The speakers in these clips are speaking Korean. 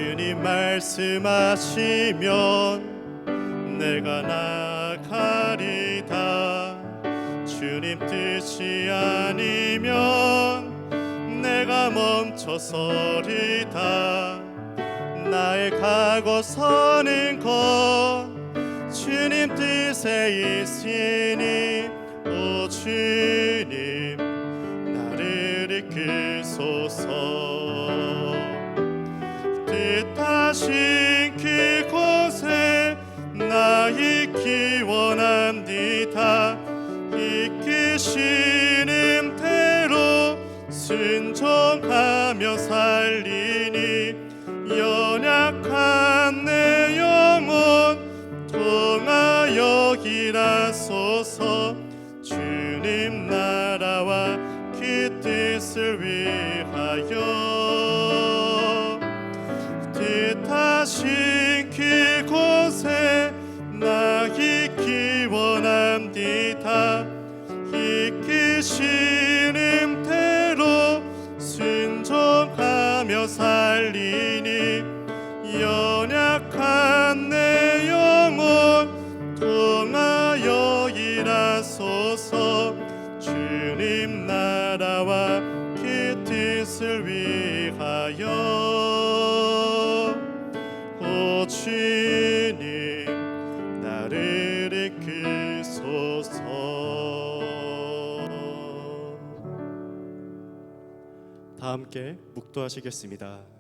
주님 말씀하시면 내가 나가리다. 주님 뜻이 아니면 내가 멈춰서리다. 나의 가고 서는 것 주님 뜻에 있으니 오 주님 나를 이끄소서. 뜻하신 그곳에 나 있기 원합니다. 이끄시는 대로 순종하며 살리니 연약한 내 영혼 통하여 일하소서. 주님 나라와 그 뜻을 위하여 뜻하신 그곳에 나 있기 원합니다. 이끄시는 대로 순종하며 살리니 연약한 내 영혼 통하여 일하소서. 주님 나라와 그 뜻을 위하여 오 주님 나를 이끄소서. 다 함께 묵도하시겠습니다.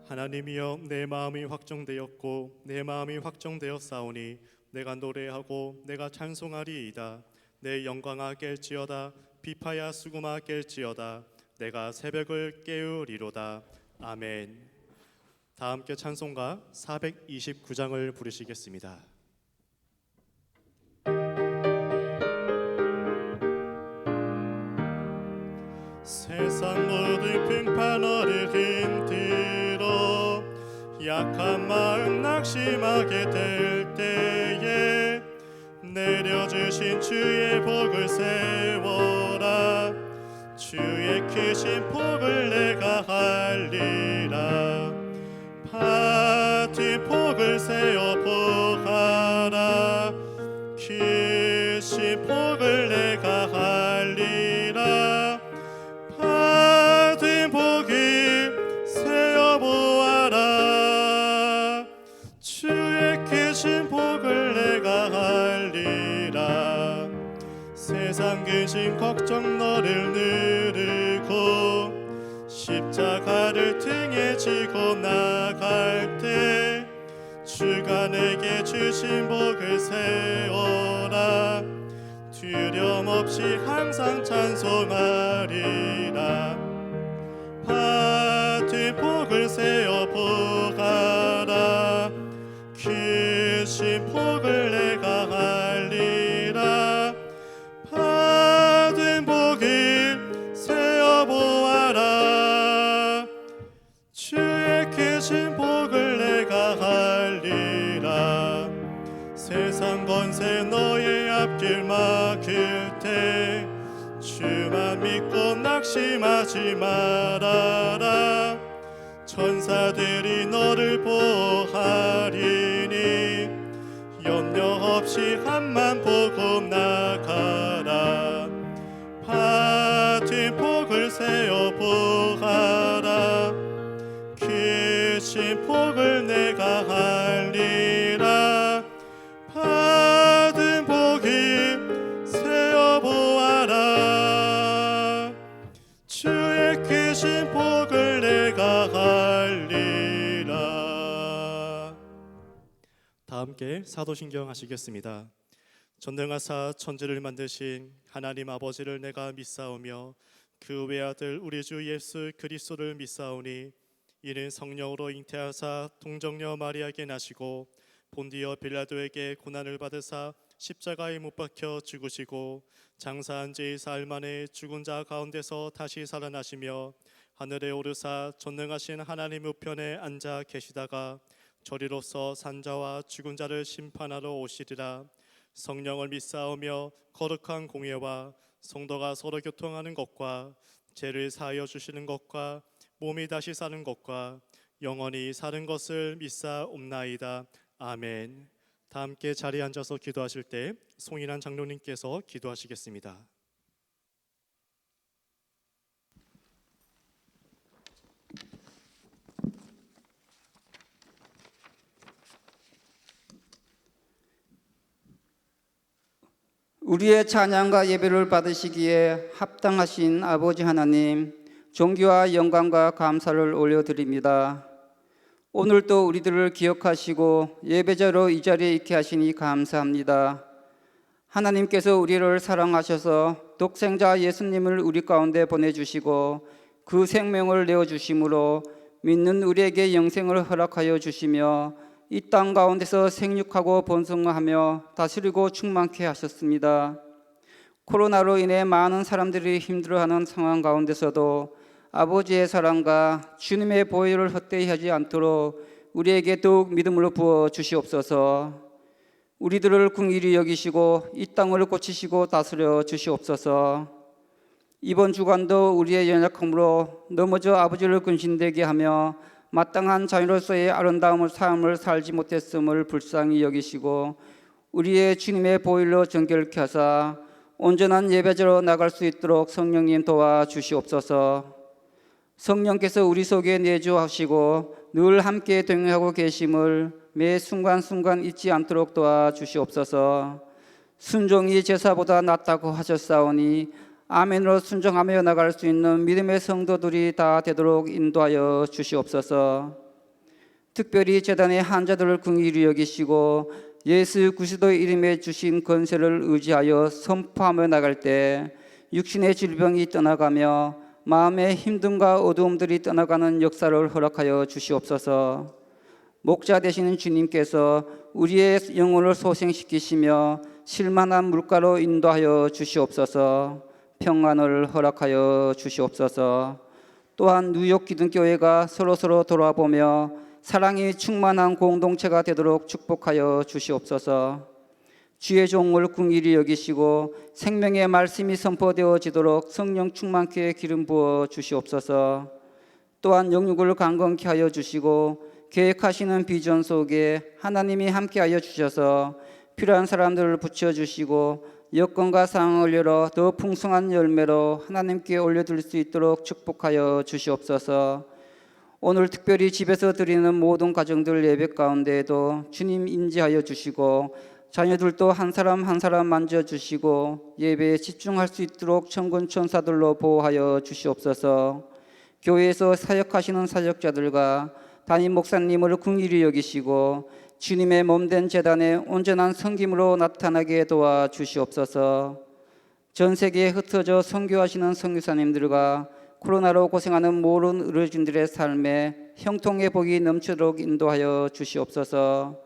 하나님이여, 내 마음이 확정되었고 내 마음이 확정되었사오니 내가 노래하고 내가 찬송하리이다. 내 영광아 깰지어다. 비파야 수금아 깰지어다. 내가 새벽을 깨우리로다. 아멘. 다 함께 찬송가 429장을 부르시겠습니다. 세상 모든 평판 너를 힘들어 약한 마음 낙심하게 될 때에 내려주신 주의 복을 세워라. 주의 크신 복을 내가 알리라. 받은 복을 세워 보아라. 크신 복을 내가 알리라. 받은 복을 세워 보아라. 주의 크신 복을 내가 알리라. 세상 근심 걱정 너를 누르고 십자가를 등에 지고 나갈 때 주가 내게 주신 복을 세워라. 두려움 없이 항상 찬송하리라. 받은 복을 세워 보아라. 크신 복을 내가 알리라. 받은 복을 세워 보아라. 주의 크신 복을 내가 알리라. 세상 권세 너의 앞길 막을 때 주만 믿고 낙심하지 말아라. 천사들이 너를 보호하리니 염려 없이 앞만 보고 나가라. 받은 복을 세워 보아라. 크신 복을 내가 알리라. 받은 복을 세워 보아라. 주의 크신 복을 내가 알리라. 다 함께 사도신경 하시겠습니다. 전능하사 천지를 만드신 하나님 아버지를 내가 믿사오며 그 외아들 우리 주 예수 그리스도를 믿사오니 이는 성령으로 잉태하사 동정녀 마리아에게 나시고 본디어 빌라도에게 고난을 받으사 십자가에 못 박혀 죽으시고 장사한 지 사흘 만에 죽은 자 가운데서 다시 살아나시며 하늘에 오르사 전능하신 하나님 우편에 앉아 계시다가 저리로서 산자와 죽은 자를 심판하러 오시리라. 성령을 믿사오며 거룩한 공예와 성도가 서로 교통하는 것과 죄를 사하여 주시는 것과 몸이 다시 사는 것과 영원히 사는 것을 믿사옵나이다. 아멘. 다 함께 자리에 앉아서 기도하실 때 송인환 장로님께서 기도하시겠습니다. 우리의 찬양과 예배를 받으시기에 합당하신 아버지 하나님, 존귀와 영광과 감사를 올려드립니다. 오늘도 우리들을 기억하시고 예배자로 이 자리에 있게 하시니 감사합니다. 하나님께서 우리를 사랑하셔서 독생자 예수님을 우리 가운데 보내주시고 그 생명을 내어주심으로 믿는 우리에게 영생을 허락하여 주시며 이 땅 가운데서 생육하고 번성하며 다스리고 충만케 하셨습니다. 코로나로 인해 많은 사람들이 힘들어하는 상황 가운데서도 아버지의 사랑과 주님의 보혈을 헛되이 하지 않도록 우리에게 더욱 믿음을 부어 주시옵소서. 우리들을 긍휼히 여기시고 이 땅을 고치시고 다스려 주시옵소서. 이번 주간도 우리의 연약함으로 넘어져 아버지를 근심되게 하며 마땅한 자녀로서의 아름다운 삶을 살지 못했음을 불쌍히 여기시고 우리의 주님의 보혈로 정결케 하사 온전한 예배자로 나갈 수 있도록 성령님 도와주시옵소서. 성령께서 우리 속에 내주하시고 늘 함께 동행하고 계심을 매 순간순간 잊지 않도록 도와주시옵소서. 순종이 제사보다 낫다고 하셨사오니 아멘으로 순종하며 나갈 수 있는 믿음의 성도들이 다 되도록 인도하여 주시옵소서. 특별히 제단의 환자들을 긍휼히 여기시고 예수 그리스도의 이름에 주신 권세를 의지하여 선포하며 나갈 때 육신의 질병이 떠나가며 마음의 힘듦과 어두움들이 떠나가는 역사를 허락하여 주시옵소서. 목자 되시는 주님께서 우리의 영혼을 소생시키시며 실만한 물가로 인도하여 주시옵소서. 평안을 허락하여 주시옵소서. 또한 뉴욕 기둥교회가 서로서로 돌아보며 사랑이 충만한 공동체가 되도록 축복하여 주시옵소서. 주의 종을 긍휼히 여기시고 생명의 말씀이 선포되어지도록 성령 충만케 기름 부어 주시옵소서. 또한 영육을 강건케 하여 주시고 계획하시는 비전 속에 하나님이 함께하여 주셔서 필요한 사람들을 붙여주시고 여건과 상황을 열어 더 풍성한 열매로 하나님께 올려드릴 수 있도록 축복하여 주시옵소서. 오늘 특별히 집에서 드리는 모든 가정들 예배 가운데에도 주님 인지하여 주시고 자녀들도 한 사람 한 사람 만져주시고 예배에 집중할 수 있도록 천군 천사들로 보호하여 주시옵소서. 교회에서 사역하시는 사역자들과 담임 목사님을 긍휼히 여기시고 주님의 몸된 제단에 온전한 섬김으로 나타나게 도와주시옵소서. 전 세계에 흩어져 선교하시는 선교사님들과 코로나로 고생하는 모든 의료진들의 삶에 형통의 복이 넘치도록 인도하여 주시옵소서.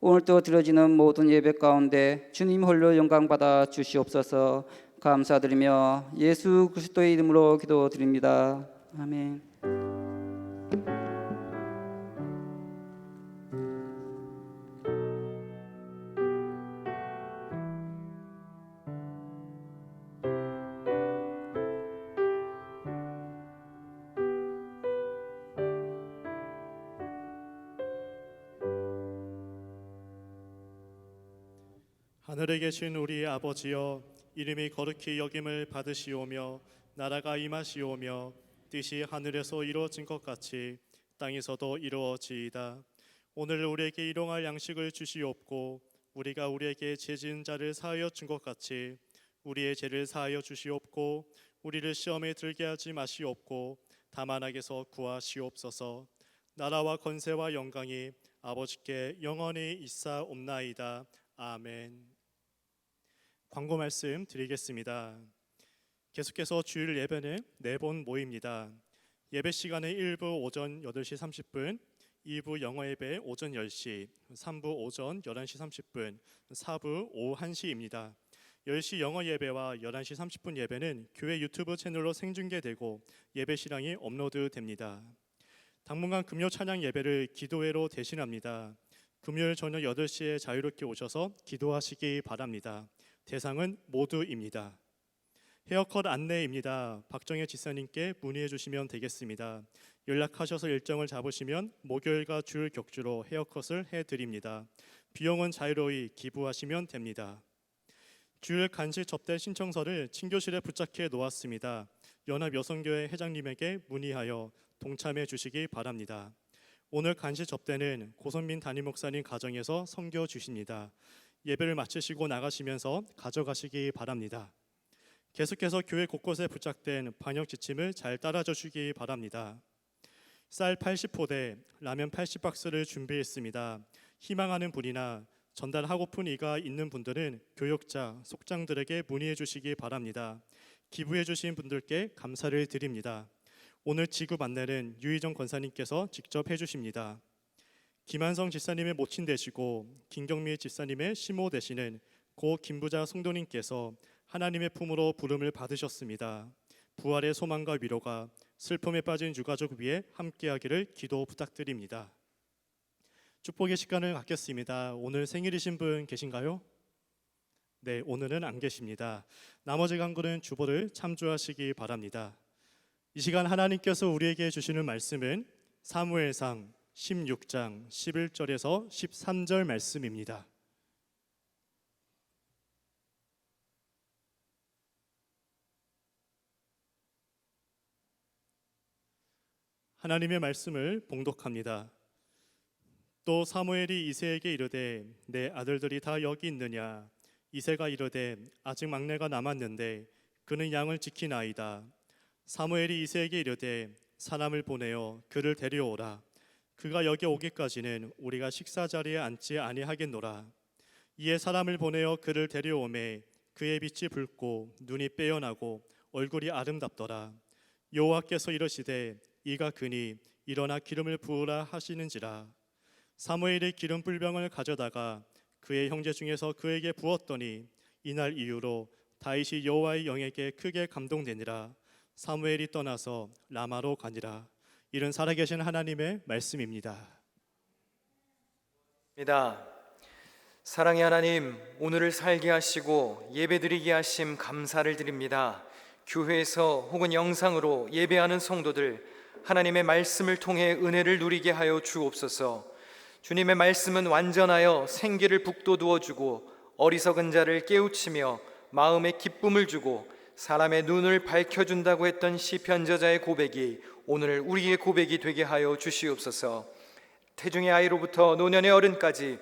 오늘도 드려지는 모든 예배 가운데 주님 홀로 영광 받아 주시옵소서. 감사드리며 예수 그리스도의 이름으로 기도드립니다. 아멘. 하늘에 계신 우리 아버지여, 이름이 거룩히 여김을 받으시오며 나라가 임하시오며 뜻이 하늘에서 이루어진 것 같이 땅에서도 이루어지이다. 오늘 우리에게 일용할 양식을 주시옵고 우리가 우리에게 죄 지은 자를 사하여 준 것 같이 우리의 죄를 사하여 주시옵고 우리를 시험에 들게 하지 마시옵고 다만 악에서 구하시옵소서. 나라와 권세와 영광이 아버지께 영원히 있사옵나이다. 아멘. 광고 말씀 드리겠습니다. 계속해서 주일 예배는 4번 모입니다. 예배 시간은 1부 오전 8시 30분, 2부 영어 예배 오전 10시, 3부 오전 11시 30분, 4부 오후 1시입니다. 10시 영어 예배와 11시 30분 예배는 교회 유튜브 채널로 생중계되고 예배 실황이 업로드됩니다. 당분간 금요 찬양 예배를 기도회로 대신합니다. 금요일 저녁 8시에 자유롭게 오셔서 기도하시기 바랍니다. 대상은 모두입니다. 헤어컷 안내입니다. 박정혜 지사님께 문의해 주시면 되겠습니다. 연락하셔서 일정을 잡으시면 목요일과 주일 격주로 헤어컷을 해드립니다. 비용은 자유로이 기부하시면 됩니다. 주일 간식 접대 신청서를 친교실에 부착해 놓았습니다. 연합여성교회 회장님에게 문의하여 동참해 주시기 바랍니다. 오늘 간식 접대는 고선민 담임 목사님 가정에서 섬겨 주십니다. 예배를 마치시고 나가시면서 가져가시기 바랍니다. 계속해서 교회 곳곳에 부착된 방역 지침을 잘 따라줘 주시기 바랍니다. 쌀 80포대, 라면 80박스를 준비했습니다. 희망하는 분이나 전달하고픈 이가 있는 분들은 교역자, 속장들에게 문의해 주시기 바랍니다. 기부해 주신 분들께 감사를 드립니다. 오늘 지급 안내는 유희정 권사님께서 직접 해주십니다. 김한성 집사님의 모친 되시고 김경미 집사님의 시모 되시는 고 김부자 성도님께서 하나님의 품으로 부름을 받으셨습니다. 부활의 소망과 위로가 슬픔에 빠진 유가족 위에 함께하기를 기도 부탁드립니다. 축복의 시간을 갖겠습니다. 오늘 생일이신 분 계신가요? 네, 오늘은 안 계십니다. 나머지 간구는 주보를 참조하시기 바랍니다. 이 시간 하나님께서 우리에게 주시는 말씀은 사무엘상 16장 11절에서 13절 말씀입니다. 하나님의 말씀을 봉독합니다. 또 사무엘이 이새에게 이르되 내 아들들이 다 여기 있느냐? 이새가 이르되 아직 막내가 남았는데 그는 양을 지키나이다. 사무엘이 이새에게 이르되 사람을 보내어 그를 데려오라. 그가 여기 오기까지는 우리가 식사 자리에 앉지 아니하겠노라. 이에 사람을 보내어 그를 데려오매 그의 빛이 붉고 눈이 빼어나고 얼굴이 아름답더라. 여호와께서 이르시되 이가 그니 일어나 기름을 부으라 하시는지라. 사무엘이 기름 뿔병을 가져다가 그의 형제 중에서 그에게 부었더니 이날 이후로 다윗이 여호와의 영에게 크게 감동되니라. 사무엘이 떠나서 라마로 가니라. 이는 살아계신 하나님의 말씀입니다. 사랑의 하나님, 오늘을 살게 하시고 예배드리게 하심 감사를 드립니다. 교회에서 혹은 영상으로 예배하는 성도들, 하나님의 말씀을 통해 은혜를 누리게 하여 주옵소서. 주님의 말씀은 완전하여 생기를 북돋우어 주고 어리석은 자를 깨우치며 마음에 기쁨을 주고 사람의 눈을 밝혀준다고 했던 시편 저자의 고백이 오늘 우리의 고백이 되게 하여 주시옵소서. 태중의 아이로부터 노년의 어른까지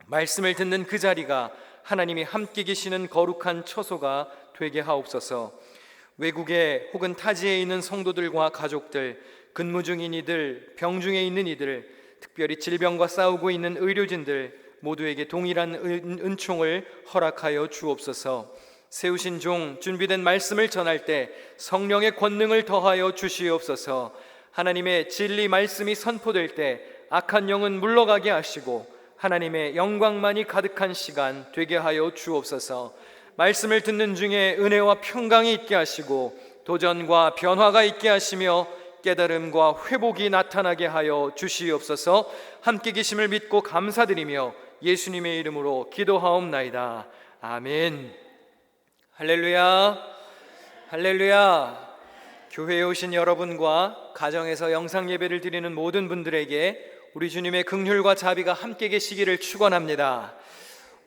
말씀을 듣는 그 자리가 하나님이 함께 계시는 거룩한 처소가 되게 하옵소서. 외국에 혹은 타지에 있는 성도들과 가족들, 근무 중인 이들, 병 중에 있는 이들, 특별히 질병과 싸우고 있는 의료진들 모두에게 동일한 은총을 허락하여 주옵소서. 세우신 종 준비된 말씀을 전할 때 성령의 권능을 더하여 주시옵소서. 하나님의 진리 말씀이 선포될 때 악한 영은 물러가게 하시고 하나님의 영광만이 가득한 시간 되게 하여 주옵소서. 말씀을 듣는 중에 은혜와 평강이 있게 하시고 도전과 변화가 있게 하시며 깨달음과 회복이 나타나게 하여 주시옵소서. 함께 계심을 믿고 감사드리며 예수님의 이름으로 기도하옵나이다. 아멘. 할렐루야, 할렐루야. 교회에 오신 여러분과 가정에서 영상 예배를 드리는 모든 분들에게 우리 주님의 긍휼과 자비가 함께 계시기를 축원합니다.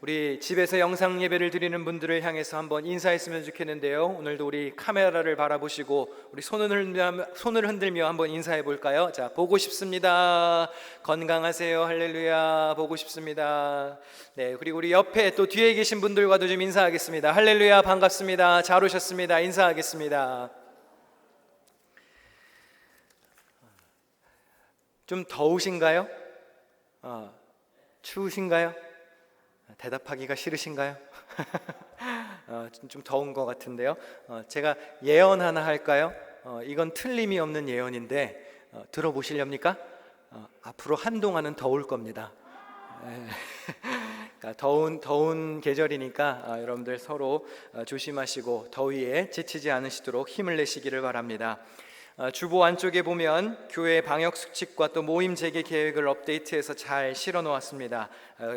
우리 집에서 영상 예배를 드리는 분들을 향해서 한번 인사했으면 좋겠는데요. 오늘도 우리 카메라를 바라보시고 우리 손을 흔들며 한번 인사해 볼까요? 자, 보고 싶습니다. 건강하세요. 할렐루야. 보고 싶습니다. 네, 그리고 우리 옆에 또 뒤에 계신 분들과도 좀 인사하겠습니다. 할렐루야. 반갑습니다. 잘 오셨습니다. 인사하겠습니다. 좀 더우신가요? 추우신가요? 대답하기가 싫으신가요? 좀 더운 것 같은데요. 제가 예언 하나 할까요? 이건 틀림이 없는 예언인데 들어보시렵니까? 앞으로 한동안은 더울 겁니다. 그러니까 더운 계절이니까 여러분들 서로 조심하시고 더위에 지치지 않으시도록 힘을 내시기를 바랍니다. 주보 안쪽에 보면 교회 방역 수칙과 또 모임 재개 계획을 업데이트해서 잘 실어 놓았습니다.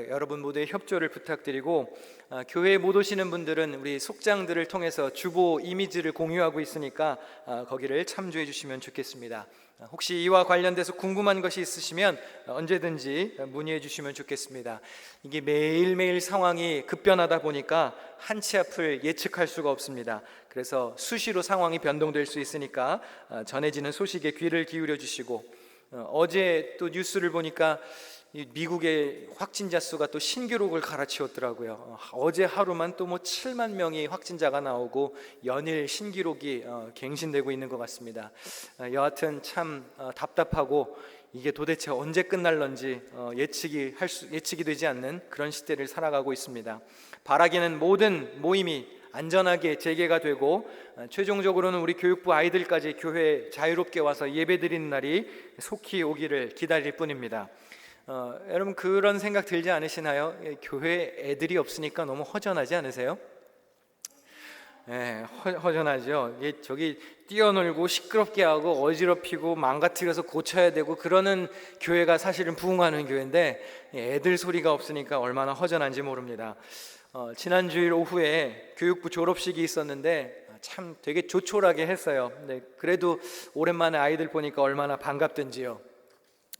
여러분 모두의 협조를 부탁드리고 교회에 못 오시는 분들은 우리 속장들을 통해서 주보 이미지를 공유하고 있으니까 거기를 참조해 주시면 좋겠습니다. 혹시 이와 관련돼서 궁금한 것이 있으시면 언제든지 문의해 주시면 좋겠습니다. 이게 매일매일 상황이 급변하다 보니까 한치 앞을 예측할 수가 없습니다. 그래서 수시로 상황이 변동될 수 있으니까 전해지는 소식에 귀를 기울여 주시고, 어제 또 뉴스를 보니까 미국의 확진자 수가 또 신기록을 갈아치웠더라고요. 어제 하루만 또 뭐 7만 명이 확진자가 나오고 연일 신기록이 갱신되고 있는 것 같습니다. 여하튼 참 답답하고 이게 도대체 언제 끝날런지 예측이 되지 않는 그런 시대를 살아가고 있습니다. 바라기는 모든 모임이 안전하게 재개가 되고 최종적으로는 우리 교육부 아이들까지 교회에 자유롭게 와서 예배드리는 날이 속히 오기를 기다릴 뿐입니다. 여러분 그런 생각 들지 않으시나요? 교회에 애들이 없으니까 너무 허전하지 않으세요? 허전하죠. 저기 뛰어놀고 시끄럽게 하고 어지럽히고 망가뜨려서 고쳐야 되고 그러는 교회가 사실은 부흥하는 교회인데 애들 소리가 없으니까 얼마나 허전한지 모릅니다. 지난 주일 오후에 교육부 졸업식이 있었는데 참 되게 조촐하게 했어요. 근데 그래도 오랜만에 아이들 보니까 얼마나 반갑던지요.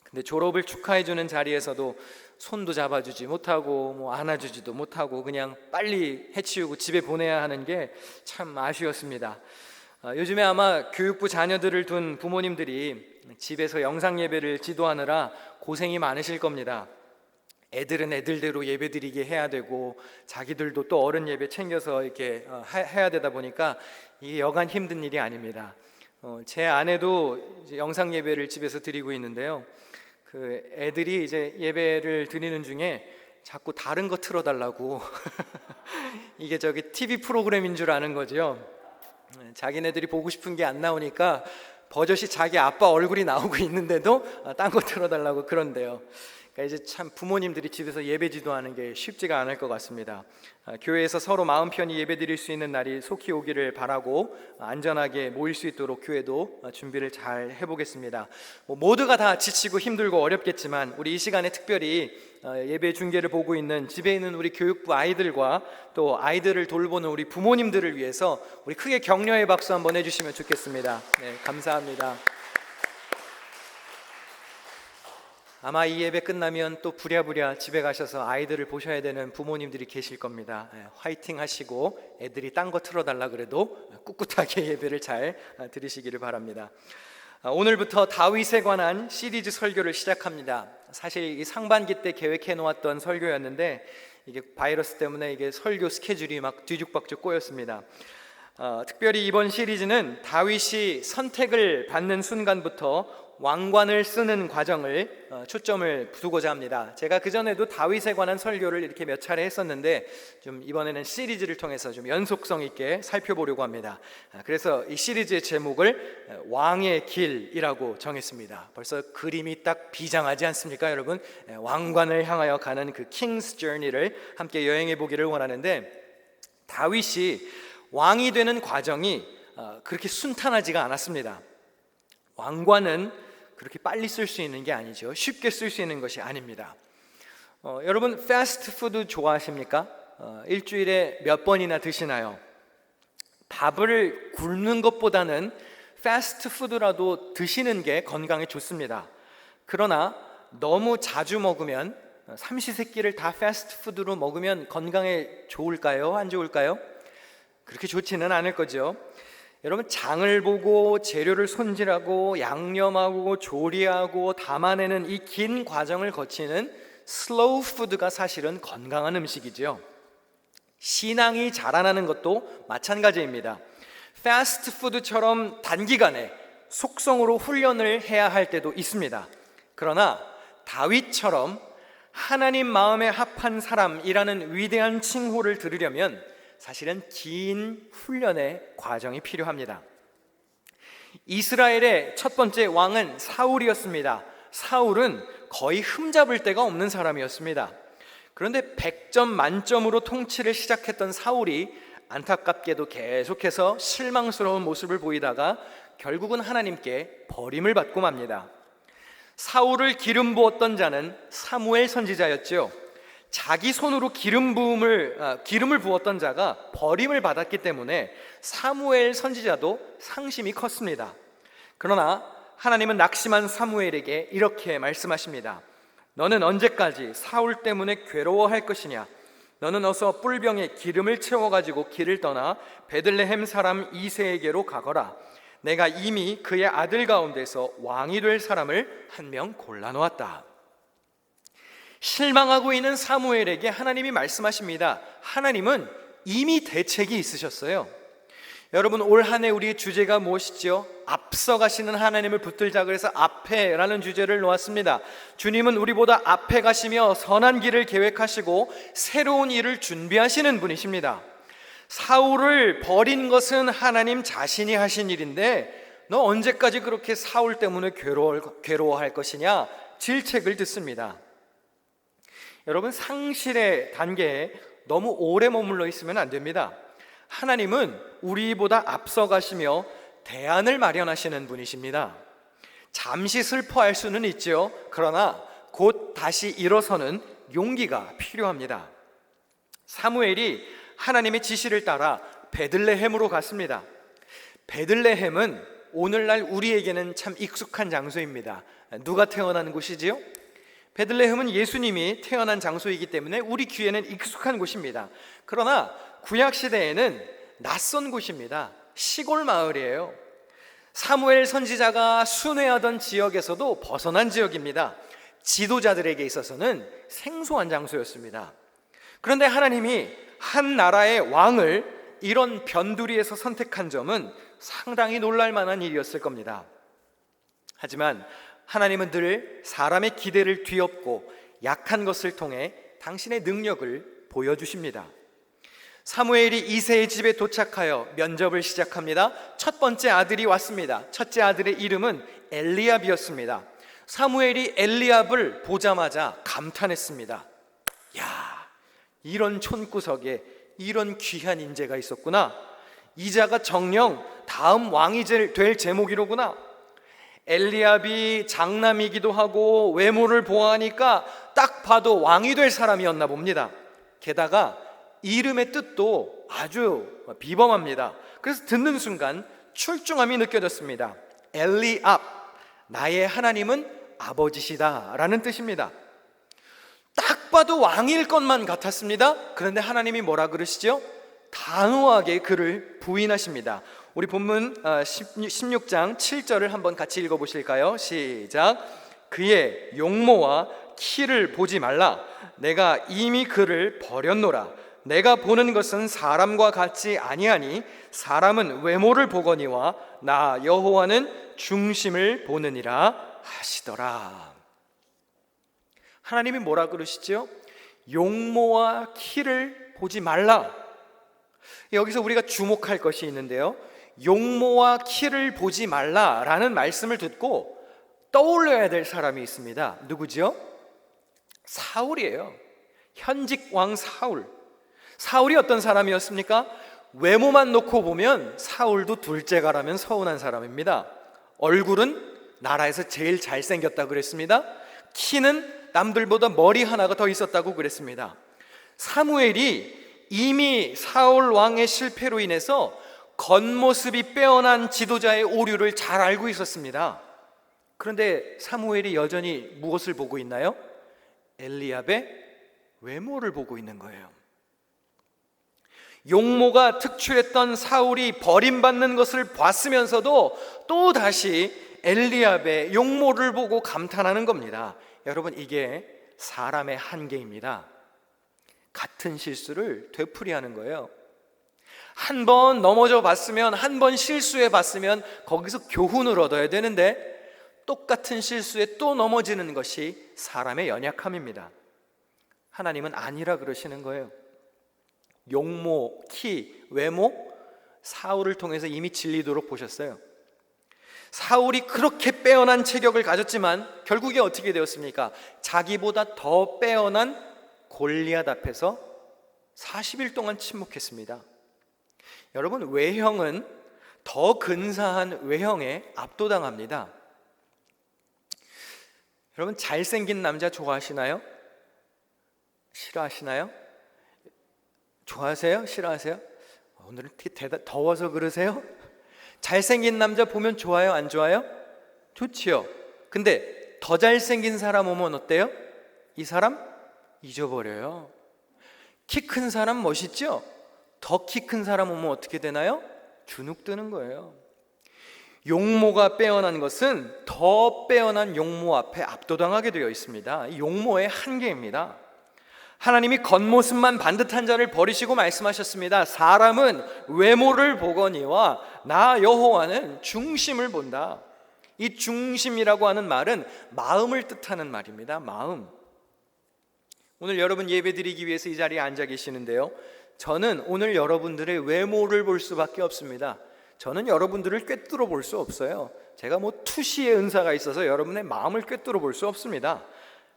근데 졸업을 축하해주는 자리에서도 손도 잡아주지 못하고 뭐 안아주지도 못하고 그냥 빨리 해치우고 집에 보내야 하는 게 참 아쉬웠습니다. 요즘에 아마 교육부 자녀들을 둔 부모님들이 집에서 영상 예배를 지도하느라 고생이 많으실 겁니다. 애들은 애들대로 예배드리게 해야 되고 자기들도 또 어른 예배 챙겨서 이렇게 해야 되다 보니까 이게 여간 힘든 일이 아닙니다. 제 아내도 이제 영상 예배를 집에서 드리고 있는데요. 그 애들이 이제 예배를 드리는 중에 자꾸 다른 거 틀어달라고 이게 저기 TV 프로그램인 줄 아는 거죠. 자기네들이 보고 싶은 게 안 나오니까 버젓이 자기 아빠 얼굴이 나오고 있는데도 딴 거 틀어달라고 그런대요. 그러니까 이제 참 부모님들이 집에서 예배 지도하는 게 쉽지가 않을 것 같습니다. 교회에서 서로 마음 편히 예배 드릴 수 있는 날이 속히 오기를 바라고 안전하게 모일 수 있도록 교회도 준비를 잘 해보겠습니다. 모두가 다 지치고 힘들고 어렵겠지만 우리 이 시간에 특별히 예배 중계를 보고 있는 집에 있는 우리 교육부 아이들과 또 아이들을 돌보는 우리 부모님들을 위해서 우리 크게 격려의 박수 한번 해주시면 좋겠습니다. 네, 감사합니다. 아마 이 예배 끝나면 또 부랴부랴 집에 가셔서 아이들을 보셔야 되는 부모님들이 계실 겁니다. 화이팅 하시고 애들이 딴 거 틀어달라 그래도 꿋꿋하게 예배를 잘 드리시기를 바랍니다. 오늘부터 다윗에 관한 시리즈 설교를 시작합니다. 사실 이 상반기 때 계획해 놓았던 설교였는데 이게 바이러스 때문에 이게 설교 스케줄이 막 뒤죽박죽 꼬였습니다. 특별히 이번 시리즈는 다윗이 선택을 받는 순간부터 왕관을 쓰는 과정을 초점을 두고자 합니다. 제가 그전에도 다윗에 관한 설교를 이렇게 몇 차례 했었는데 좀 이번에는 시리즈를 통해서 좀 연속성 있게 살펴보려고 합니다. 그래서 이 시리즈의 제목을 왕의 길이라고 정했습니다. 벌써 그림이 딱 비장하지 않습니까, 여러분? 왕관을 향하여 가는 그 킹스 저니를 함께 여행해 보기를 원하는데, 다윗이 왕이 되는 과정이 그렇게 순탄하지가 않았습니다. 왕관은 그렇게 빨리 쓸 수 있는 게 아니죠. 쉽게 쓸 수 있는 것이 아닙니다. 여러분 패스트푸드 좋아하십니까? 일주일에 몇 번이나 드시나요? 밥을 굶는 것보다는 패스트푸드라도 드시는 게 건강에 좋습니다. 그러나 너무 자주 먹으면, 삼시세끼를 다 패스트푸드로 먹으면 건강에 좋을까요? 안 좋을까요? 그렇게 좋지는 않을 거죠. 여러분 장을 보고 재료를 손질하고 양념하고 조리하고 담아내는 이 긴 과정을 거치는 슬로우 푸드가 사실은 건강한 음식이죠. 신앙이 자라나는 것도 마찬가지입니다. 패스트 푸드처럼 단기간에 속성으로 훈련을 해야 할 때도 있습니다. 그러나 다윗처럼 하나님 마음에 합한 사람이라는 위대한 칭호를 들으려면 사실은 긴 훈련의 과정이 필요합니다. 이스라엘의 첫 번째 왕은 사울이었습니다. 사울은 거의 흠잡을 데가 없는 사람이었습니다. 그런데 100점 만점으로 통치를 시작했던 사울이 안타깝게도 계속해서 실망스러운 모습을 보이다가 결국은 하나님께 버림을 받고 맙니다. 사울을 기름 부었던 자는 사무엘 선지자였죠. 자기 손으로 기름을 부었던 자가 버림을 받았기 때문에 사무엘 선지자도 상심이 컸습니다. 그러나 하나님은 낙심한 사무엘에게 이렇게 말씀하십니다. 너는 언제까지 사울 때문에 괴로워할 것이냐? 너는 어서 뿔병에 기름을 채워가지고 길을 떠나 베들레헴 사람 이새에게로 가거라. 내가 이미 그의 아들 가운데서 왕이 될 사람을 한 명 골라놓았다. 실망하고 있는 사무엘에게 하나님이 말씀하십니다. 하나님은 이미 대책이 있으셨어요. 여러분, 올 한 해 우리의 주제가 무엇이죠? 앞서가시는 하나님을 붙들자, 그래서 앞에라는 주제를 놓았습니다. 주님은 우리보다 앞에 가시며 선한 길을 계획하시고 새로운 일을 준비하시는 분이십니다. 사울을 버린 것은 하나님 자신이 하신 일인데 너 언제까지 그렇게 사울 때문에 괴로워할 것이냐? 질책을 듣습니다. 여러분, 상실의 단계에 너무 오래 머물러 있으면 안 됩니다. 하나님은 우리보다 앞서 가시며 대안을 마련하시는 분이십니다. 잠시 슬퍼할 수는 있죠. 그러나 곧 다시 일어서는 용기가 필요합니다. 사무엘이 하나님의 지시를 따라 베들레헴으로 갔습니다. 베들레헴은 오늘날 우리에게는 참 익숙한 장소입니다. 누가 태어난 곳이지요? 베들레헴은 예수님이 태어난 장소이기 때문에 우리 귀에는 익숙한 곳입니다. 그러나 구약시대에는 낯선 곳입니다. 시골 마을이에요. 사무엘 선지자가 순회하던 지역에서도 벗어난 지역입니다. 지도자들에게 있어서는 생소한 장소였습니다. 그런데 하나님이 한 나라의 왕을 이런 변두리에서 선택한 점은 상당히 놀랄 만한 일이었을 겁니다. 하지만 하나님은 늘 사람의 기대를 뒤엎고 약한 것을 통해 당신의 능력을 보여주십니다. 사무엘이 이새의 집에 도착하여 면접을 시작합니다. 첫 번째 아들이 왔습니다. 첫째 아들의 이름은 엘리압이었습니다. 사무엘이 엘리압을 보자마자 감탄했습니다. 야, 이런 촌구석에 이런 귀한 인재가 있었구나. 이자가 정녕 다음 왕이 될 제목이로구나. 엘리압이 장남이기도 하고 외모를 보아하니까 딱 봐도 왕이 될 사람이었나 봅니다. 게다가 이름의 뜻도 아주 비범합니다. 그래서 듣는 순간 출중함이 느껴졌습니다. 엘리압, 나의 하나님은 아버지시다 라는 뜻입니다. 딱 봐도 왕일 것만 같았습니다. 그런데 하나님이 뭐라 그러시죠? 단호하게 그를 부인하십니다. 우리 본문 16장 7절을 한번 같이 읽어보실까요? 시작. 그의 용모와 키를 보지 말라. 내가 이미 그를 버렸노라. 내가 보는 것은 사람과 같지 아니하니 사람은 외모를 보거니와 나 여호와는 중심을 보느니라 하시더라. 하나님이 뭐라 그러시죠? 용모와 키를 보지 말라. 여기서 우리가 주목할 것이 있는데요, 용모와 키를 보지 말라라는 말씀을 듣고 떠올려야 될 사람이 있습니다. 누구죠? 사울이에요. 현직 왕 사울. 사울이 어떤 사람이었습니까? 외모만 놓고 보면 사울도 둘째가라면 서운한 사람입니다. 얼굴은 나라에서 제일 잘생겼다고 그랬습니다. 키는 남들보다 머리 하나가 더 있었다고 그랬습니다. 사무엘이 이미 사울 왕의 실패로 인해서 겉모습이 빼어난 지도자의 오류를 잘 알고 있었습니다. 그런데 사무엘이 여전히 무엇을 보고 있나요? 엘리압의 외모를 보고 있는 거예요. 용모가 특출했던 사울이 버림받는 것을 봤으면서도 또 다시 엘리압의 용모를 보고 감탄하는 겁니다. 여러분, 이게 사람의 한계입니다. 같은 실수를 되풀이하는 거예요. 한 번 넘어져 봤으면, 한 번 실수해 봤으면 거기서 교훈을 얻어야 되는데 똑같은 실수에 또 넘어지는 것이 사람의 연약함입니다. 하나님은 아니라 그러시는 거예요. 용모, 키, 외모, 사울을 통해서 이미 진리도록 보셨어요. 사울이 그렇게 빼어난 체격을 가졌지만 결국에 어떻게 되었습니까? 자기보다 더 빼어난 골리앗 앞에서 40일 동안 침묵했습니다. 여러분, 외형은 더 근사한 외형에 압도당합니다. 여러분, 잘생긴 남자 좋아하시나요? 싫어하시나요? 좋아하세요? 싫어하세요? 오늘은 더워서 그러세요? 잘생긴 남자 보면 좋아요? 안 좋아요? 좋지요. 근데 더 잘생긴 사람 오면 어때요? 이 사람 잊어버려요. 키 큰 사람 멋있죠? 더 키 큰 사람 오면 어떻게 되나요? 주눅 드는 거예요. 용모가 빼어난 것은 더 빼어난 용모 앞에 압도당하게 되어 있습니다. 이 용모의 한계입니다. 하나님이 겉모습만 반듯한 자를 버리시고 말씀하셨습니다. 사람은 외모를 보거니와 나 여호와는 중심을 본다. 이 중심이라고 하는 말은 마음을 뜻하는 말입니다. 마음. 오늘 여러분 예배드리기 위해서 이 자리에 앉아 계시는데요, 저는 오늘 여러분들의 외모를 볼 수밖에 없습니다. 저는 여러분들을 꿰뚫어 볼 수 없어요. 제가 투시의 은사가 있어서 여러분의 마음을 꿰뚫어 볼 수 없습니다.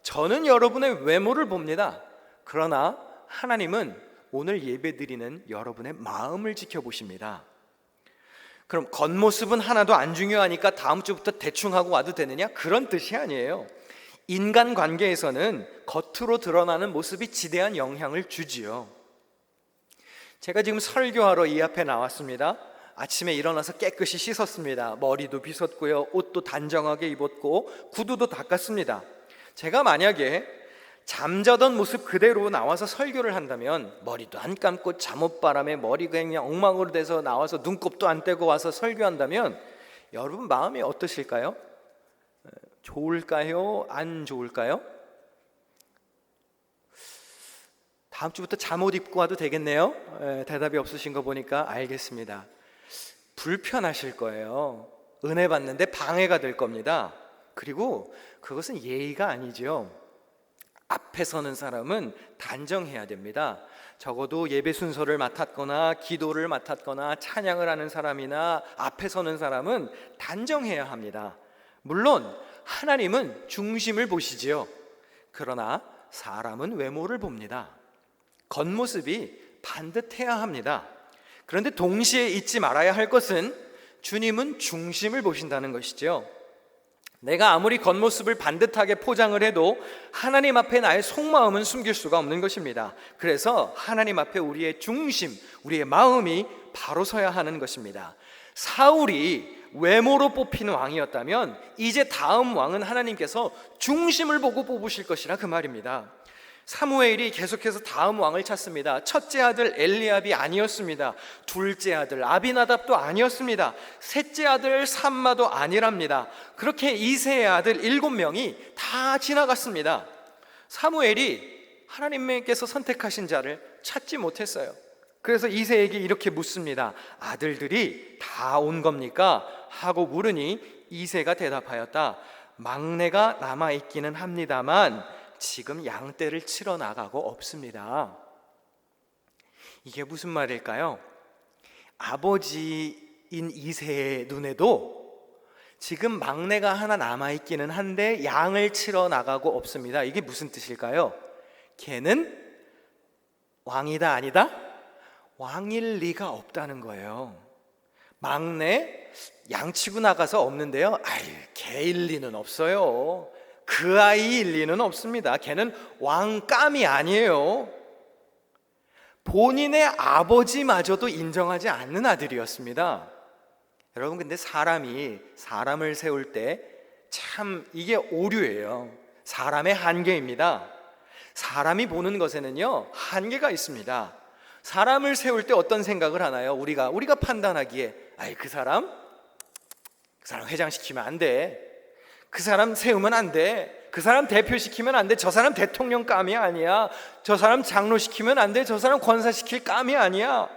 저는 여러분의 외모를 봅니다. 그러나 하나님은 오늘 예배드리는 여러분의 마음을 지켜보십니다. 그럼 겉모습은 하나도 안 중요하니까 다음 주부터 대충 하고 와도 되느냐? 그런 뜻이 아니에요. 인간관계에서는 겉으로 드러나는 모습이 지대한 영향을 주지요. 제가 지금 설교하러 이 앞에 나왔습니다. 아침에 일어나서 깨끗이 씻었습니다. 머리도 빗었고요, 옷도 단정하게 입었고 구두도 닦았습니다. 제가 만약에 잠자던 모습 그대로 나와서 설교를 한다면, 머리도 안 감고 잠옷바람에 머리가 그냥 엉망으로 돼서 나와서 눈곱도 안 떼고 와서 설교한다면 여러분 마음이 어떠실까요? 좋을까요? 안 좋을까요? 다음 주부터 잠옷 입고 와도 되겠네요. 대답이 없으신 거 보니까 알겠습니다. 불편하실 거예요. 은혜 받는데 방해가 될 겁니다. 그리고 그것은 예의가 아니죠. 앞에 서는 사람은 단정해야 됩니다. 적어도 예배 순서를 맡았거나 기도를 맡았거나 찬양을 하는 사람이나 앞에 서는 사람은 단정해야 합니다. 물론 하나님은 중심을 보시지요. 그러나 사람은 외모를 봅니다. 겉모습이 반듯해야 합니다. 그런데 동시에 잊지 말아야 할 것은 주님은 중심을 보신다는 것이죠. 내가 아무리 겉모습을 반듯하게 포장을 해도 하나님 앞에 나의 속마음은 숨길 수가 없는 것입니다. 그래서 하나님 앞에 우리의 중심, 우리의 마음이 바로 서야 하는 것입니다. 사울이 외모로 뽑히는 왕이었다면 이제 다음 왕은 하나님께서 중심을 보고 뽑으실 것이라 그 말입니다. 사무엘이 계속해서 다음 왕을 찾습니다. 첫째 아들 엘리압이 아니었습니다. 둘째 아들 아비나답도 아니었습니다. 셋째 아들 삼마도 아니랍니다. 그렇게 이새의 아들 7명이 다 지나갔습니다. 사무엘이 하나님께서 선택하신 자를 찾지 못했어요. 그래서 이새에게 이렇게 묻습니다. 아들들이 다 온 겁니까? 하고 물으니 이새가 대답하였다. 막내가 남아있기는 합니다만 지금 양떼를 치러 나가고 없습니다. 이게 무슨 말일까요? 아버지인 이새의 눈에도 지금 막내가 하나 남아있기는 한데 양을 치러 나가고 없습니다. 이게 무슨 뜻일까요? 걔는 왕이다 아니다? 왕일 리가 없다는 거예요. 막내 양 치고 나가서 없는데요, 걔일 리는 없어요. 그 아이일 리는 없습니다. 걔는 왕감이 아니에요. 본인의 아버지마저도 인정하지 않는 아들이었습니다. 여러분, 근데 사람을 세울 때 참 이게 오류예요. 사람의 한계입니다. 사람이 보는 것에는요 한계가 있습니다. 사람을 세울 때 어떤 생각을 하나요? 우리가 판단하기에 그 사람 회장시키면 안 돼. 그 사람 세우면 안 돼. 그 사람 대표시키면 안 돼. 저 사람 대통령 감이 아니야. 저 사람 장로시키면 안 돼. 저 사람 권사시킬 감이 아니야.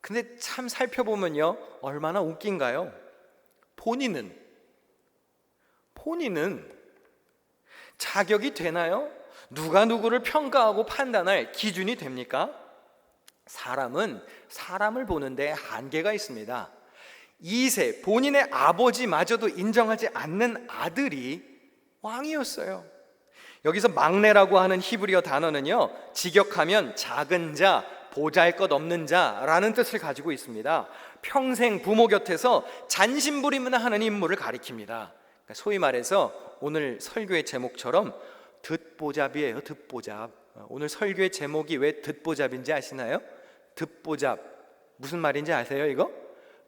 근데 참 살펴보면요 얼마나 웃긴가요? 본인은 자격이 되나요? 누가 누구를 평가하고 판단할 기준이 됩니까? 사람은 사람을 보는데 한계가 있습니다. 2세 본인의 아버지마저도 인정하지 않는 아들이 왕이었어요. 여기서 막내라고 하는 히브리어 단어는요, 직역하면 작은 자, 보잘것없는 자라는 뜻을 가지고 있습니다. 평생 부모 곁에서 잔심부림을 하는 인물을 가리킵니다. 그러니까 소위 말해서 오늘 설교의 제목처럼 듣보잡이에요. 듣보잡. 오늘 설교의 제목이 왜 듣보잡인지 아시나요? 듣보잡 무슨 말인지 아세요? 이거?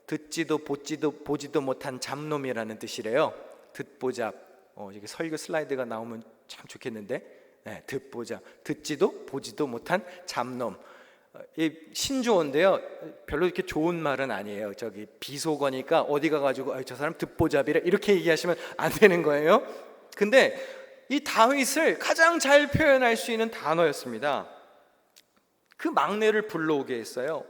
듣지도 보지도 못한 잡놈이라는 뜻이래요. 듣보잡. 이게 설교 슬라이드가 나오면 참 좋겠는데. 네, 듣보잡. 듣지도 보지도 못한 잡놈. 이 신조어인데요, 별로 이렇게 좋은 말은 아니에요. 저기 비속어니까 어디 가가지고 저 사람 듣보잡이래 이렇게 얘기하시면 안 되는 거예요. 근데 이 다윗을 가장 잘 표현할 수 있는 단어였습니다. 그 막내를 불러오게 했어요.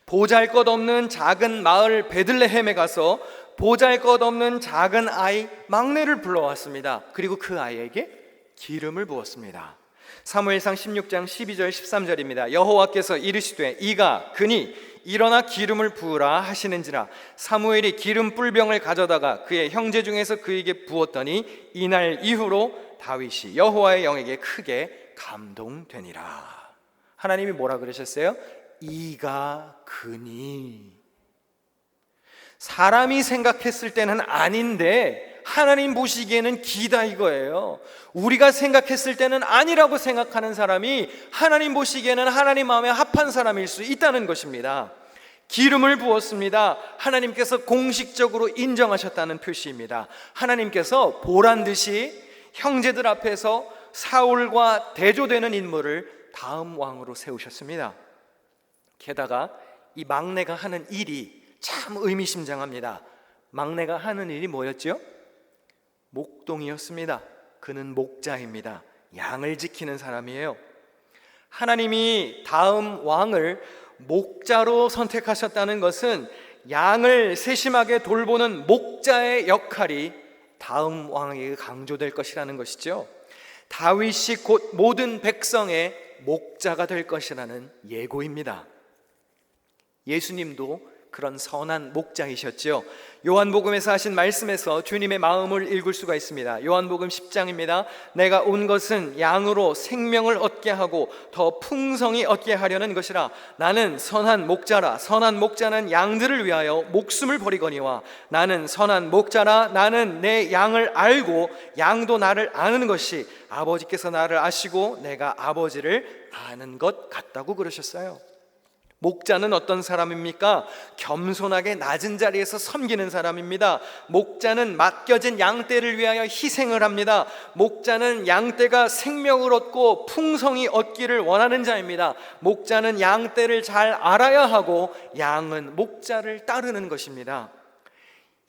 보잘것없는 작은 마을 베들레헴에 가서 보잘것없는 작은 아이 막내를 불러왔습니다. 그리고 그 아이에게 기름을 부었습니다. 사무엘상 16장 12절 13절입니다. 여호와께서 이르시되 이가 그니 일어나 기름을 부으라 하시는지라. 사무엘이 기름 뿔병을 가져다가 그의 형제 중에서 그에게 부었더니 이날 이후로 다윗이 여호와의 영에게 크게 감동되니라. 하나님이 뭐라 그러셨어요? 이가 그니. 사람이 생각했을 때는 아닌데 하나님 보시기에는 기다 이거예요. 우리가 생각했을 때는 아니라고 생각하는 사람이 하나님 보시기에는 하나님 마음에 합한 사람일 수 있다는 것입니다. 기름을 부었습니다. 하나님께서 공식적으로 인정하셨다는 표시입니다. 하나님께서 보란 듯이 형제들 앞에서 사울과 대조되는 인물을 다음 왕으로 세우셨습니다. 게다가 이 막내가 하는 일이 참 의미심장합니다. 막내가 하는 일이 뭐였죠? 목동이었습니다. 그는 목자입니다. 양을 지키는 사람이에요. 하나님이 다음 왕을 목자로 선택하셨다는 것은 양을 세심하게 돌보는 목자의 역할이 다음 왕에게 강조될 것이라는 것이죠. 다윗이 곧 모든 백성의 목자가 될 것이라는 예고입니다. 예수님도 그런 선한 목자이셨죠. 요한복음에서 하신 말씀에서 주님의 마음을 읽을 수가 있습니다. 요한복음 10장입니다. 내가 온 것은 양으로 생명을 얻게 하고 더 풍성히 얻게 하려는 것이라. 나는 선한 목자라. 선한 목자는 양들을 위하여 목숨을 버리거니와 나는 선한 목자라. 나는 내 양을 알고 양도 나를 아는 것이 아버지께서 나를 아시고 내가 아버지를 아는 것 같다고 그러셨어요. 목자는 어떤 사람입니까? 겸손하게 낮은 자리에서 섬기는 사람입니다. 목자는 맡겨진 양떼를 위하여 희생을 합니다. 목자는 양떼가 생명을 얻고 풍성히 얻기를 원하는 자입니다. 목자는 양떼를 잘 알아야 하고 양은 목자를 따르는 것입니다.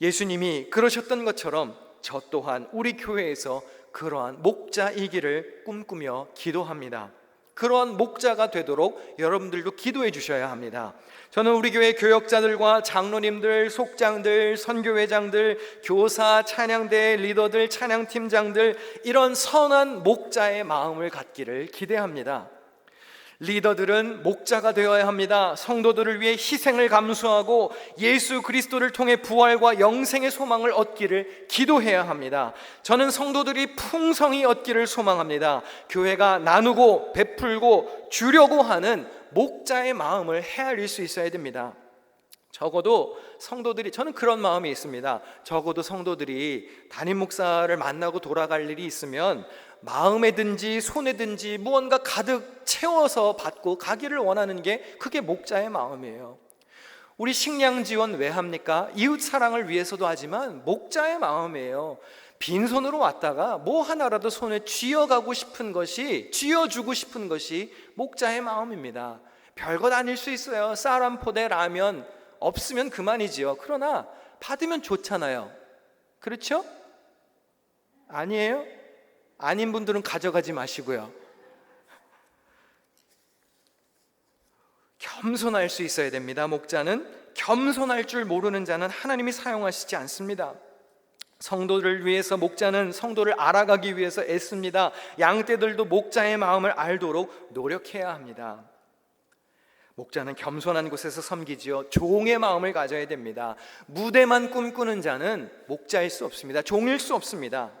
예수님이 그러셨던 것처럼 저 또한 우리 교회에서 그러한 목자이기를 꿈꾸며 기도합니다. 그러한 목자가 되도록 여러분들도 기도해 주셔야 합니다. 저는 우리 교회 교역자들과 장로님들, 속장들, 선교회장들, 교사, 찬양대 리더들, 찬양팀장들 이런 선한 목자의 마음을 갖기를 기대합니다. 리더들은 목자가 되어야 합니다. 성도들을 위해 희생을 감수하고 예수 그리스도를 통해 부활과 영생의 소망을 얻기를 기도해야 합니다. 저는 성도들이 풍성히 얻기를 소망합니다. 교회가 나누고 베풀고 주려고 하는 목자의 마음을 헤아릴 수 있어야 됩니다. 적어도 성도들이, 저는 그런 마음이 있습니다. 적어도 성도들이 담임 목사를 만나고 돌아갈 일이 있으면 마음에든지 손에든지 무언가 가득 채워서 받고 가기를 원하는 게 그게 목자의 마음이에요. 우리 식량 지원 왜 합니까? 이웃 사랑을 위해서도 하지만 목자의 마음이에요. 빈손으로 왔다가 뭐 하나라도 손에 쥐어가고 싶은 것이, 쥐어주고 싶은 것이 목자의 마음입니다. 별것 아닐 수 있어요. 쌀 한 포대 라면 없으면 그만이지요. 그러나 받으면 좋잖아요. 그렇죠? 아니에요? 아닌 분들은 가져가지 마시고요. 겸손할 수 있어야 됩니다. 목자는 겸손할 줄 모르는 자는 하나님이 사용하시지 않습니다. 성도를 위해서 목자는 성도를 알아가기 위해서 애씁니다. 양떼들도 목자의 마음을 알도록 노력해야 합니다. 목자는 겸손한 곳에서 섬기지요. 종의 마음을 가져야 됩니다. 무대만 꿈꾸는 자는 목자일 수 없습니다. 종일 수 없습니다.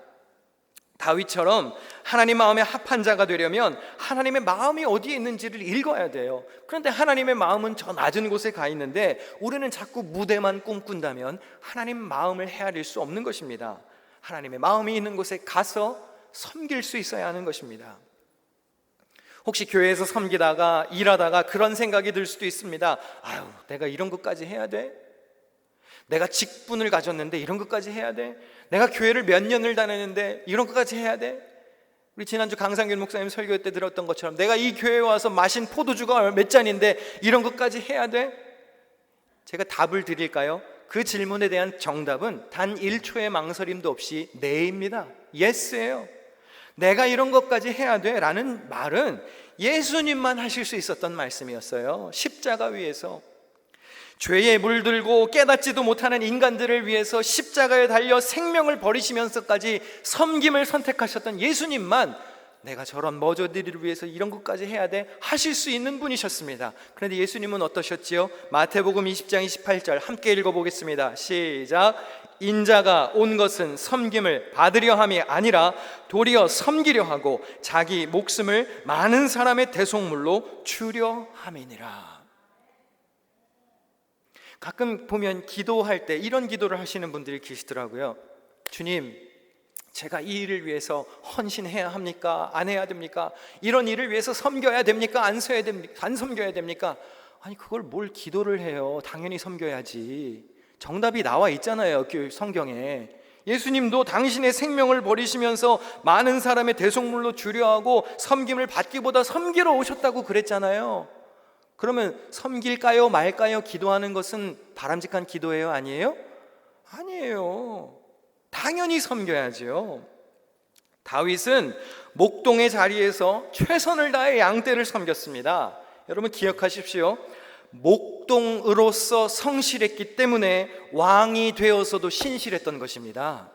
다윗처럼 하나님 마음에 합한 자가 되려면 하나님의 마음이 어디에 있는지를 읽어야 돼요. 그런데 하나님의 마음은 저 낮은 곳에 가 있는데 우리는 자꾸 무대만 꿈꾼다면 하나님 마음을 헤아릴 수 없는 것입니다. 하나님의 마음이 있는 곳에 가서 섬길 수 있어야 하는 것입니다. 혹시 교회에서 섬기다가 일하다가 그런 생각이 들 수도 있습니다. 아유, 내가 이런 것까지 해야 돼? 내가 직분을 가졌는데 이런 것까지 해야 돼? 내가 교회를 몇 년을 다녔는데 이런 것까지 해야 돼? 우리 지난주 강상균 목사님 설교 때 들었던 것처럼 내가 이 교회에 와서 마신 포도주가 몇 잔인데 이런 것까지 해야 돼? 제가 답을 드릴까요? 그 질문에 대한 정답은 단 1초의 망설임도 없이 네입니다. 예스예요. 내가 이런 것까지 해야 돼 라는 말은 예수님만 하실 수 있었던 말씀이었어요. 십자가 위에서 죄에 물들고 깨닫지도 못하는 인간들을 위해서 십자가에 달려 생명을 버리시면서까지 섬김을 선택하셨던 예수님만 내가 저런 머저들이를 위해서 이런 것까지 해야 돼 하실 수 있는 분이셨습니다. 그런데 예수님은 어떠셨지요? 마태복음 20장 28절 함께 읽어보겠습니다. 시작. 인자가 온 것은 섬김을 받으려 함이 아니라 도리어 섬기려 하고 자기 목숨을 많은 사람의 대속물로 주려 함이니라. 가끔 보면 기도할 때 이런 기도를 하시는 분들이 계시더라고요. 주님, 제가 이 일을 위해서 헌신해야 합니까? 안 해야 됩니까? 이런 일을 위해서 섬겨야 됩니까? 안 섬겨야 됩니까? 아니, 그걸 뭘 기도를 해요? 당연히 섬겨야지. 정답이 나와 있잖아요, 성경에. 예수님도 당신의 생명을 버리시면서 많은 사람의 대속물로 주려 하고 섬김을 받기보다 섬기러 오셨다고 그랬잖아요. 그러면 섬길까요 말까요 기도하는 것은 바람직한 기도예요, 아니에요? 아니에요. 당연히 섬겨야죠. 다윗은 목동의 자리에서 최선을 다해 양떼를 섬겼습니다. 여러분 기억하십시오. 목동으로서 성실했기 때문에 왕이 되어서도 신실했던 것입니다.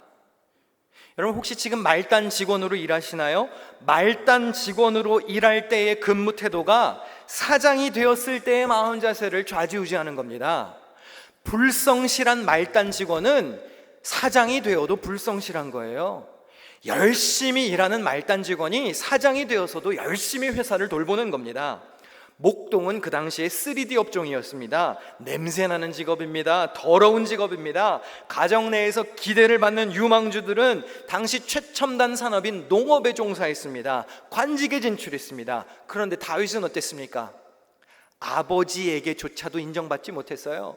여러분 혹시 지금 말단 직원으로 일하시나요? 말단 직원으로 일할 때의 근무 태도가 사장이 되었을 때의 마음 자세를 좌지우지하는 겁니다. 불성실한 말단 직원은 사장이 되어도 불성실한 거예요. 열심히 일하는 말단 직원이 사장이 되어서도 열심히 회사를 돌보는 겁니다. 목동은 그 당시에 3D 업종이었습니다. 냄새나는 직업입니다. 더러운 직업입니다. 가정 내에서 기대를 받는 유망주들은 당시 최첨단 산업인 농업에 종사했습니다. 관직에 진출했습니다. 그런데 다윗은 어땠습니까? 아버지에게조차도 인정받지 못했어요.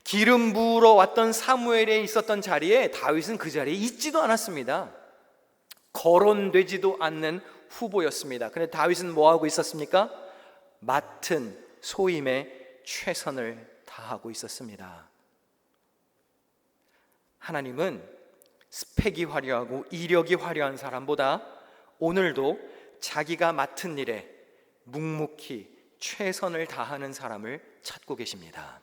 기름 부으러 왔던 사무엘에 있었던 자리에 다윗은 그 자리에 있지도 않았습니다. 거론되지도 않는 후보였습니다. 그런데 다윗은 뭐하고 있었습니까? 맡은 소임에 최선을 다하고 있었습니다. 하나님은 스펙이 화려하고 이력이 화려한 사람보다 오늘도 자기가 맡은 일에 묵묵히 최선을 다하는 사람을 찾고 계십니다.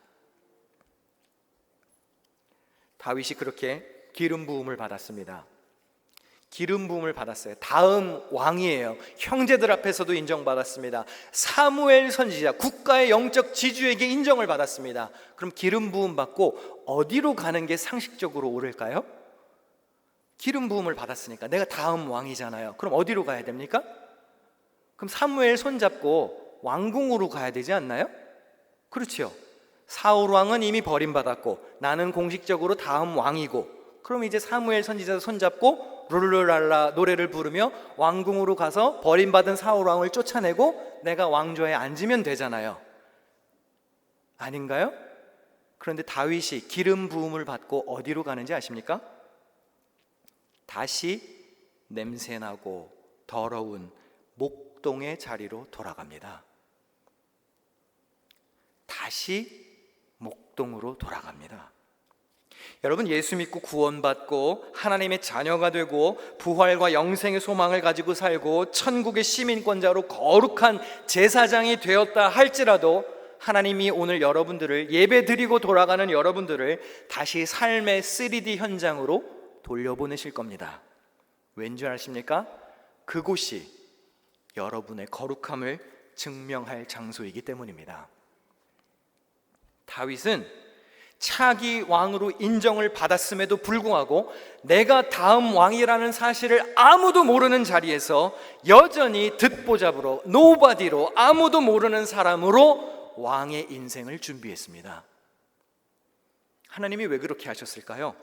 다윗이 그렇게 기름 부음을 받았습니다. 기름 부음을 받았어요. 다음 왕이에요. 형제들 앞에서도 인정받았습니다. 사무엘 선지자, 국가의 영적 지주에게 인정을 받았습니다. 그럼 기름 부음 받고 어디로 가는 게 상식적으로 옳을까요? 기름 부음을 받았으니까 내가 다음 왕이잖아요. 그럼 어디로 가야 됩니까? 그럼 사무엘 손잡고 왕궁으로 가야 되지 않나요? 그렇죠. 사울 왕은 이미 버림받았고 나는 공식적으로 다음 왕이고, 그럼 이제 사무엘 선지자 손잡고 룰루랄라 노래를 부르며 왕궁으로 가서 버림받은 사울 왕을 쫓아내고 내가 왕좌에 앉으면 되잖아요. 아닌가요? 그런데 다윗이 기름 부음을 받고 어디로 가는지 아십니까? 다시 냄새나고 더러운 목동의 자리로 돌아갑니다. 다시 목동으로 돌아갑니다. 여러분, 예수 믿고 구원받고 하나님의 자녀가 되고 부활과 영생의 소망을 가지고 살고 천국의 시민권자로 거룩한 제사장이 되었다 할지라도 하나님이 오늘 여러분들을 예배드리고 돌아가는 여러분들을 다시 삶의 3D 현장으로 돌려보내실 겁니다. 왠지 아십니까? 그곳이 여러분의 거룩함을 증명할 장소이기 때문입니다. 다윗은 차기 왕으로 인정을 받았음에도 불구하고 내가 다음 왕이라는 사실을 아무도 모르는 자리에서 여전히 듣보잡으로, 노바디로, 아무도 모르는 사람으로 왕의 인생을 준비했습니다. 하나님이 왜 그렇게 하셨을까요?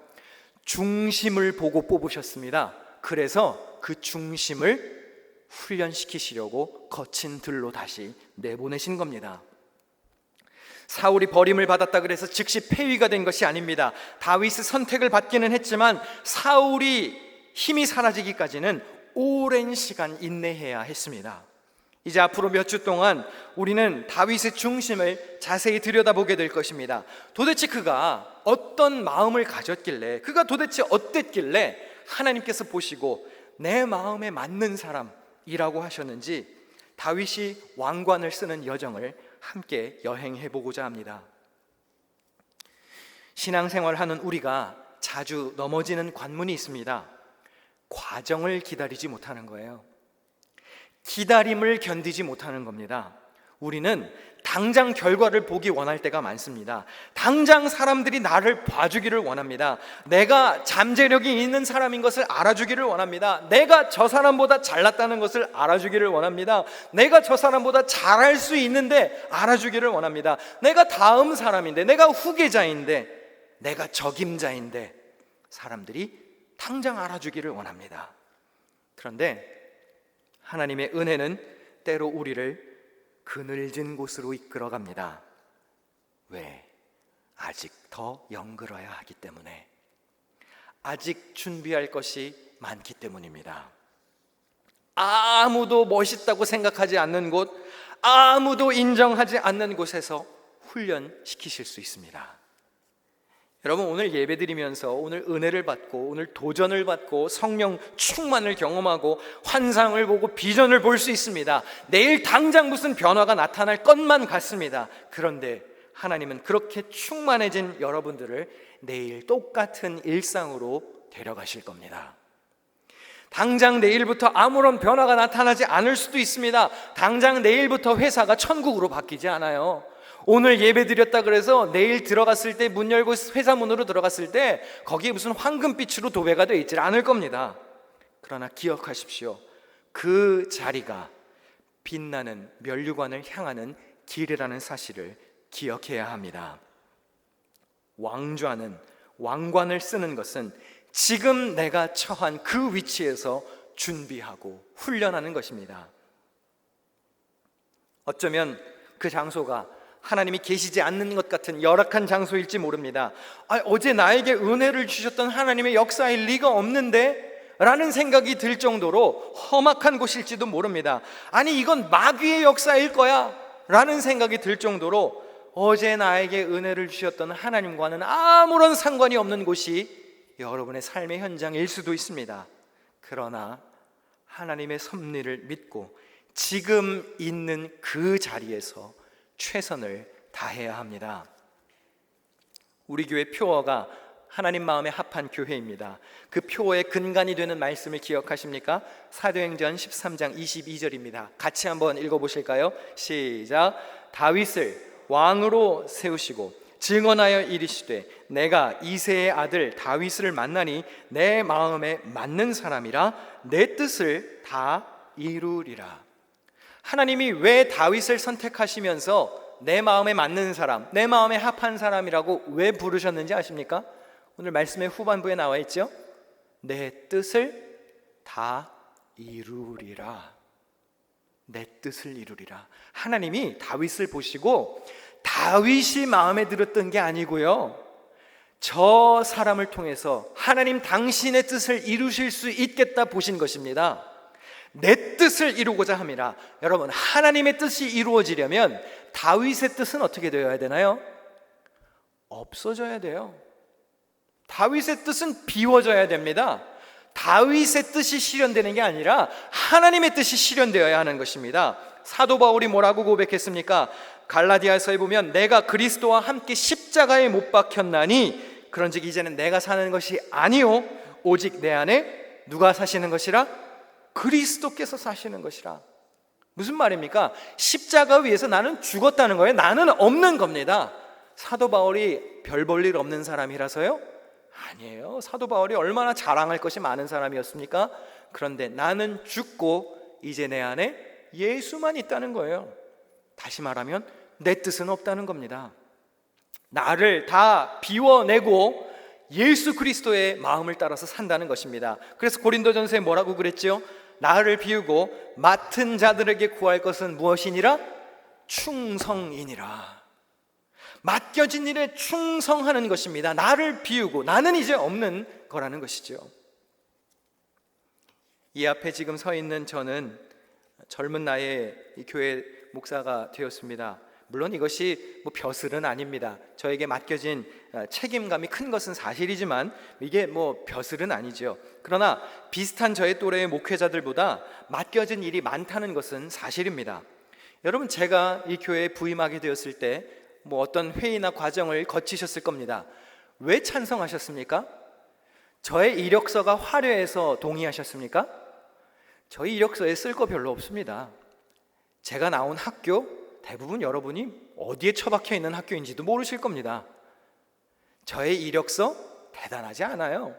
중심을 보고 뽑으셨습니다. 그래서 그 중심을 훈련시키시려고 거친 들로 다시 내보내신 겁니다. 사울이 버림을 받았다 그래서 즉시 폐위가 된 것이 아닙니다. 다윗의 선택을 받기는 했지만 사울이 힘이 사라지기까지는 오랜 시간 인내해야 했습니다. 이제 앞으로 몇 주 동안 우리는 다윗의 중심을 자세히 들여다보게 될 것입니다. 도대체 그가 어떤 마음을 가졌길래, 그가 도대체 어땠길래 하나님께서 보시고 내 마음에 맞는 사람이라고 하셨는지 다윗이 왕관을 쓰는 여정을 함께 여행해 보고자 합니다. 신앙생활하는 우리가 자주 넘어지는 관문이 있습니다. 과정을 기다리지 못하는 거예요. 기다림을 견디지 못하는 겁니다. 우리는 당장 결과를 보기 원할 때가 많습니다. 당장 사람들이 나를 봐주기를 원합니다. 내가 잠재력이 있는 사람인 것을 알아주기를 원합니다. 내가 저 사람보다 잘났다는 것을 알아주기를 원합니다. 내가 저 사람보다 잘할 수 있는데 알아주기를 원합니다. 내가 다음 사람인데, 내가 후계자인데, 내가 적임자인데 사람들이 당장 알아주기를 원합니다. 그런데 하나님의 은혜는 때로 우리를 그늘진 곳으로 이끌어갑니다. 왜? 아직 더 영글어야 하기 때문에, 아직 준비할 것이 많기 때문입니다. 아무도 멋있다고 생각하지 않는 곳, 아무도 인정하지 않는 곳에서 훈련시키실 수 있습니다. 여러분, 오늘 예배드리면서 오늘 은혜를 받고, 오늘 도전을 받고, 성령 충만을 경험하고, 환상을 보고 비전을 볼 수 있습니다. 내일 당장 무슨 변화가 나타날 것만 같습니다. 그런데 하나님은 그렇게 충만해진 여러분들을 내일 똑같은 일상으로 데려가실 겁니다. 당장 내일부터 아무런 변화가 나타나지 않을 수도 있습니다. 당장 내일부터 회사가 천국으로 바뀌지 않아요. 오늘 예배 드렸다 그래서 내일 들어갔을 때, 문 열고 회사 문으로 들어갔을 때 거기에 무슨 황금빛으로 도배가 되어 있지 않을 겁니다. 그러나 기억하십시오. 그 자리가 빛나는 면류관을 향하는 길이라는 사실을 기억해야 합니다. 왕좌는, 왕관을 쓰는 것은 지금 내가 처한 그 위치에서 준비하고 훈련하는 것입니다. 어쩌면 그 장소가 하나님이 계시지 않는 것 같은 열악한 장소일지 모릅니다. 어제 나에게 은혜를 주셨던 하나님의 역사일 리가 없는데? 라는 생각이 들 정도로 험악한 곳일지도 모릅니다. 아니, 이건 마귀의 역사일 거야 라는 생각이 들 정도로 어제 나에게 은혜를 주셨던 하나님과는 아무런 상관이 없는 곳이 여러분의 삶의 현장일 수도 있습니다. 그러나 하나님의 섭리를 믿고 지금 있는 그 자리에서 최선을 다해야 합니다. 우리 교회 표어가 하나님 마음에 합한 교회입니다. 그 표어의 근간이 되는 말씀을 기억하십니까? 사도행전 13장 22절입니다. 같이 한번 읽어보실까요? 시작. 다윗을 왕으로 세우시고 증언하여 이르시되 내가 이새의 아들 다윗을 만나니 내 마음에 맞는 사람이라 내 뜻을 다 이루리라. 하나님이 왜 다윗을 선택하시면서 내 마음에 맞는 사람, 내 마음에 합한 사람이라고 왜 부르셨는지 아십니까? 오늘 말씀의 후반부에 나와 있죠. 내 뜻을 다 이루리라. 내 뜻을 이루리라. 하나님이 다윗을 보시고 다윗이 마음에 들었던 게 아니고요, 저 사람을 통해서 하나님 당신의 뜻을 이루실 수 있겠다 보신 것입니다. 내 뜻을 이루고자 함이라. 여러분, 하나님의 뜻이 이루어지려면 다윗의 뜻은 어떻게 되어야 되나요? 없어져야 돼요. 다윗의 뜻은 비워져야 됩니다. 다윗의 뜻이 실현되는 게 아니라 하나님의 뜻이 실현되어야 하는 것입니다. 사도 바울이 뭐라고 고백했습니까? 갈라디아서에 보면 내가 그리스도와 함께 십자가에 못 박혔나니 그런즉 이제는 내가 사는 것이 아니요 오직 내 안에 누가 사시는 것이라? 그리스도께서 사시는 것이라. 무슨 말입니까? 십자가 위에서 나는 죽었다는 거예요. 나는 없는 겁니다. 사도 바울이 별 볼 일 없는 사람이라서요? 아니에요. 사도 바울이 얼마나 자랑할 것이 많은 사람이었습니까? 그런데 나는 죽고 이제 내 안에 예수만 있다는 거예요. 다시 말하면 내 뜻은 없다는 겁니다. 나를 다 비워내고 예수 그리스도의 마음을 따라서 산다는 것입니다. 그래서 고린도전서에 뭐라고 그랬죠? 나를 비우고 맡은 자들에게 구할 것은 무엇이니라? 충성이니라. 맡겨진 일에 충성하는 것입니다. 나를 비우고 나는 이제 없는 거라는 것이죠. 이 앞에 지금 서 있는 저는 젊은 나이에 이 교회 목사가 되었습니다. 물론 이것이 뭐 벼슬은 아닙니다. 저에게 맡겨진 책임감이 큰 것은 사실이지만 이게 뭐 벼슬은 아니죠. 그러나 비슷한 저의 또래의 목회자들보다 맡겨진 일이 많다는 것은 사실입니다. 여러분, 제가 이 교회에 부임하게 되었을 때 뭐 어떤 회의나 과정을 거치셨을 겁니다. 왜 찬성하셨습니까? 저의 이력서가 화려해서 동의하셨습니까? 저희 이력서에 쓸 거 별로 없습니다. 제가 나온 학교, 대부분 여러분이 어디에 처박혀 있는 학교인지도 모르실 겁니다. 저의 이력서 대단하지 않아요.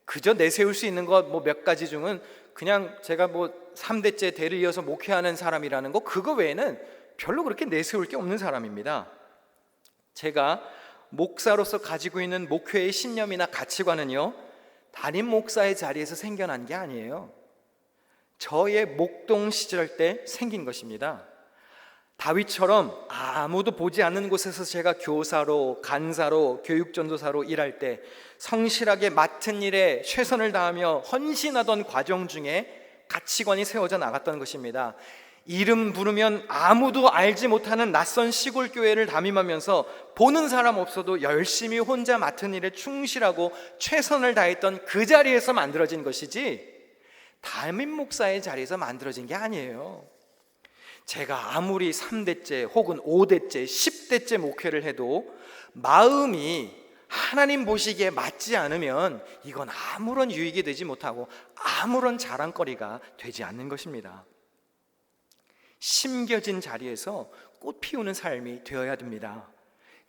그저 내세울 수 있는 것 뭐 몇 가지 중은 그냥 제가 뭐 3대째 대를 이어서 목회하는 사람이라는 거, 그거 외에는 별로 그렇게 내세울 게 없는 사람입니다. 제가 목사로서 가지고 있는 목회의 신념이나 가치관은요, 담임 목사의 자리에서 생겨난 게 아니에요. 저의 목동 시절 때 생긴 것입니다. 다윗처럼 아무도 보지 않는 곳에서 제가 교사로, 간사로, 교육전도사로 일할 때 성실하게 맡은 일에 최선을 다하며 헌신하던 과정 중에 가치관이 세워져 나갔던 것입니다. 이름 부르면 아무도 알지 못하는 낯선 시골 교회를 담임하면서 보는 사람 없어도 열심히 혼자 맡은 일에 충실하고 최선을 다했던 그 자리에서 만들어진 것이지 담임 목사의 자리에서 만들어진 게 아니에요. 제가 아무리 3대째 혹은 5대째 10대째 목회를 해도 마음이 하나님 보시기에 맞지 않으면 이건 아무런 유익이 되지 못하고 아무런 자랑거리가 되지 않는 것입니다. 심겨진 자리에서 꽃 피우는 삶이 되어야 됩니다.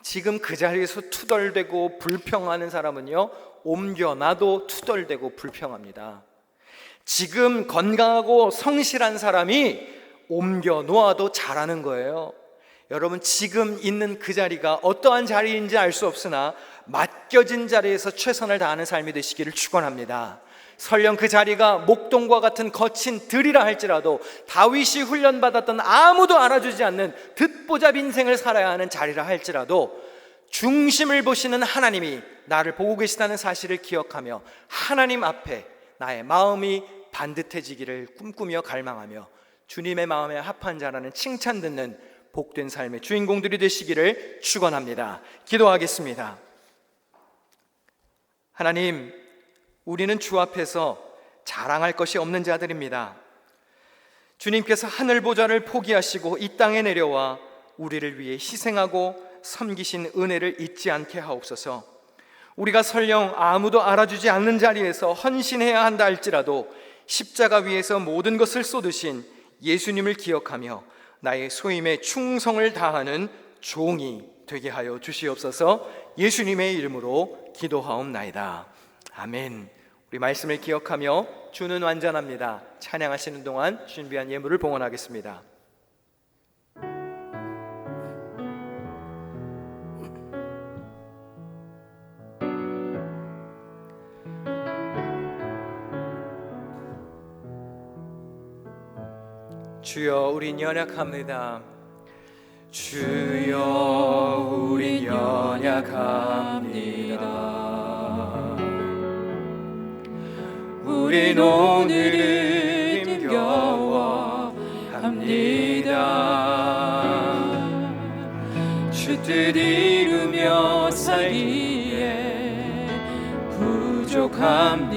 지금 그 자리에서 투덜대고 불평하는 사람은요, 옮겨놔도 투덜대고 불평합니다. 지금 건강하고 성실한 사람이 옮겨 놓아도 잘하는 거예요. 여러분, 지금 있는 그 자리가 어떠한 자리인지 알 수 없으나 맡겨진 자리에서 최선을 다하는 삶이 되시기를 축원합니다. 설령 그 자리가 목동과 같은 거친 들이라 할지라도 다윗이 훈련받았던 아무도 알아주지 않는 듣보잡 인생을 살아야 하는 자리라 할지라도 중심을 보시는 하나님이 나를 보고 계시다는 사실을 기억하며 하나님 앞에 나의 마음이 반듯해지기를 꿈꾸며 갈망하며 주님의 마음에 합한 자라는 칭찬 듣는 복된 삶의 주인공들이 되시기를 축원합니다. 기도하겠습니다. 하나님, 우리는 주 앞에서 자랑할 것이 없는 자들입니다. 주님께서 하늘 보좌를 포기하시고 이 땅에 내려와 우리를 위해 희생하고 섬기신 은혜를 잊지 않게 하옵소서. 우리가 설령 아무도 알아주지 않는 자리에서 헌신해야 한다 할지라도 십자가 위에서 모든 것을 쏟으신 예수님을 기억하며 나의 소임에 충성을 다하는 종이 되게 하여 주시옵소서. 예수님의 이름으로 기도하옵나이다. 아멘. 우리 말씀을 기억하며 주는 완전합니다. 찬양하시는 동안 준비한 예물을 봉헌하겠습니다. 주여, 우린 연약합니다. 주여, 우린 연약합니다. 우린 오늘을 힘겨워합니다. 주 뜻 이루며 살기에 부족합니다.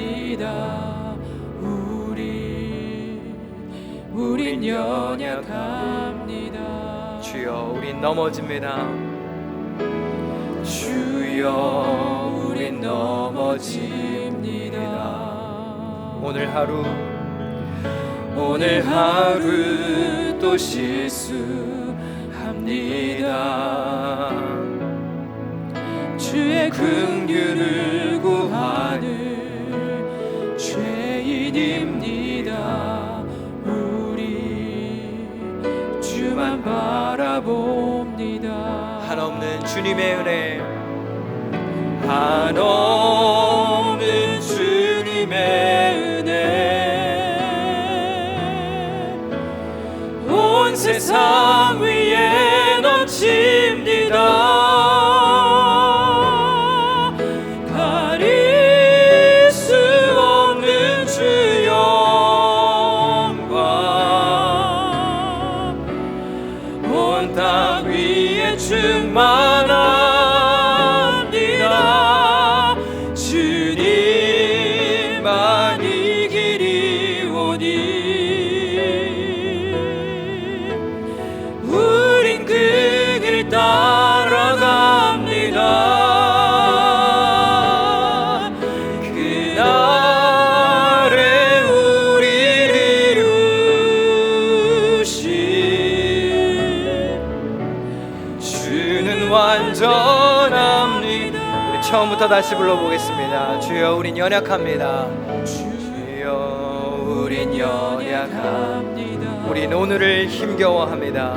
우린 연약합니다. 주여, 우린 넘어집니다. 주여, 우린 넘어집니다. 오늘 하루 또 실수합니다. 주의 긍휼을 구하는 죄인입니다. 우리 주만 바라봅니다. 한없는 주님의 은혜, 한없는 주님의 은혜, 온 세상 위에 넘칩니다. 가릴 수 없는 주 영광, 온 땅 위에 충만합니다. 주님만이 길이오니 우린 그 길 따라갑니다. 그날에 우리를 이루신 주는 완전합니다. 우리 처음부터 다시 불러보겠습니다. 주여 우린 연약합니다. 주여 우린 연약합니다. 우린 오늘을 힘겨워합니다.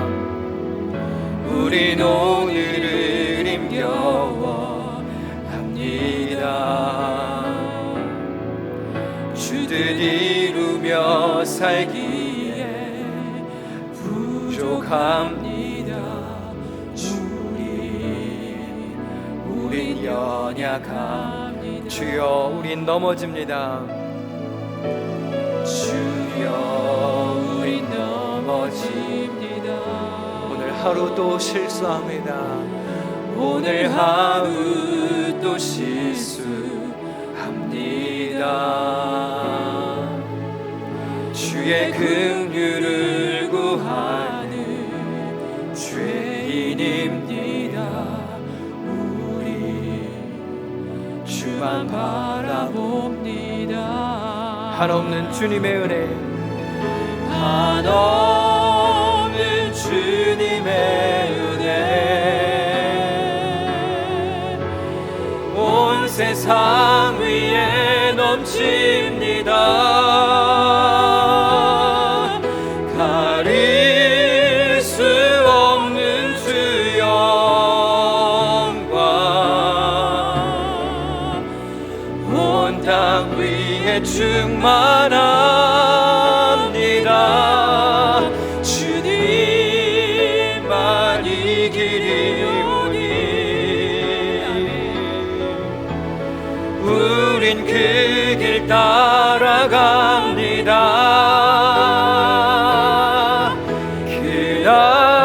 우린 오늘을 힘겨워합니다. 주뜻 이루며 살기에 부족합니다. 우린 연약합니다. 주여 우린 넘어집니다. 주여 우린 넘어집니다. 오늘 하루 또 실수합니다. 오늘 하루 또 실수합니다. 주의 긍휼을 구하는 죄인입니다. 우리 주만 바라봅니다. 한없는 주님의 은혜, 한없는 주님의 은혜, 온 세상 위에 넘칩니다. 가릴 수 없는 주 영광, 온 땅 위에 충만합니다. 주님만이 길이오니 우린 그 길 따라갑니다.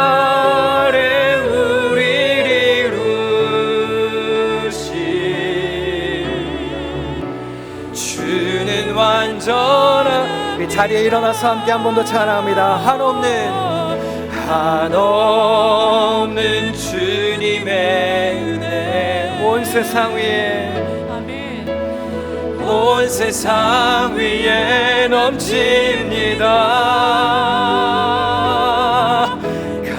그날에 우리를 이루신 주는 완전한, 우리 자리에 일어나서 함께 한 번 더 찬양합니다. 한없는 주님의 은혜, 온 세상 위에, 온 세상 위에 넘칩니다.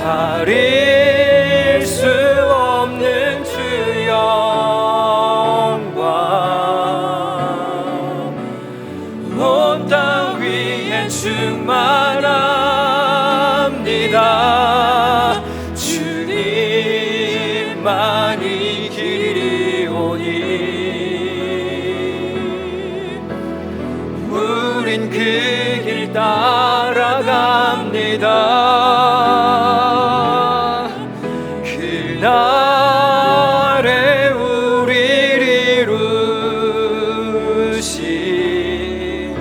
가릴 수 없는 주 영광, 온 땅 위에 충만합니다. 주님만이 길이오니 우린 그 길 따라갑니다. 그날에 우리를 이루신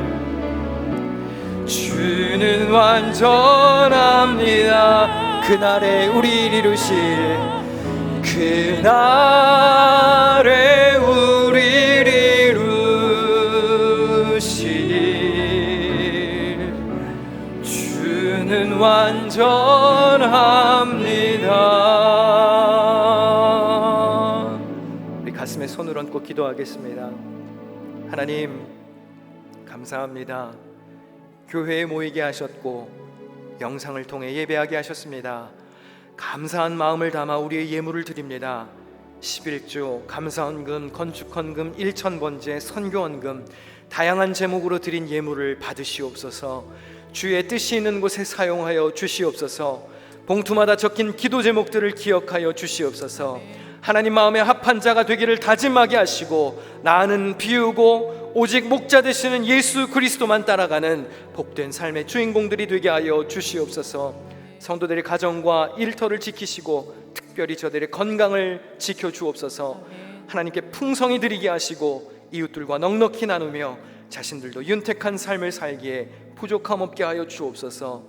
주는 완전합니다. 그날에 우리를 이루실, 그날에 우리를 이루실 주는 완전합니다. 우리 가슴에 손을 얹고 기도하겠습니다. 하나님 감사합니다. 교회에 모이게 하셨고 영상을 통해 예배하게 하셨습니다. 감사한 마음을 담아 우리의 예물을 드립니다. 11조 감사헌금, 건축헌금, 일천번제, 선교헌금 다양한 제목으로 드린 예물을 받으시옵소서. 주의 뜻이 있는 곳에 사용하여 주시옵소서. 봉투마다 적힌 기도 제목들을 기억하여 주시옵소서. 하나님 마음에 합한 자가 되기를 다짐하게 하시고 나는 비우고 오직 목자 되시는 예수 그리스도만 따라가는 복된 삶의 주인공들이 되게 하여 주시옵소서. 성도들의 가정과 일터를 지키시고 특별히 저들의 건강을 지켜주옵소서. 하나님께 풍성히 드리게 하시고 이웃들과 넉넉히 나누며 자신들도 윤택한 삶을 살기에 부족함 없게 하여 주옵소서.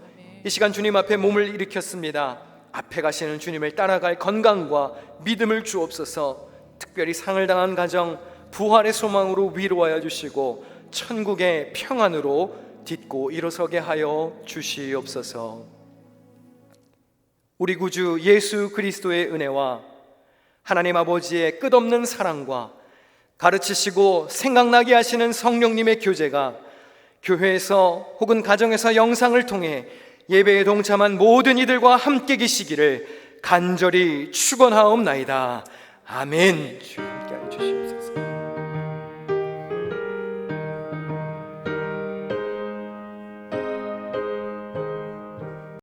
이 시간 주님 앞에 몸을 일으켰습니다. 앞에 가시는 주님을 따라갈 건강과 믿음을 주옵소서. 특별히 상을 당한 가정 부활의 소망으로 위로하여 주시고 천국의 평안으로 딛고 일어서게 하여 주시옵소서. 우리 구주 예수 그리스도의 은혜와 하나님 아버지의 끝없는 사랑과 가르치시고 생각나게 하시는 성령님의 교제가 교회에서 혹은 가정에서 영상을 통해 예배에 동참한 모든 이들과 함께 계시기를 간절히 축원하옵나이다. 아멘. 주여 함께 해주시옵소서.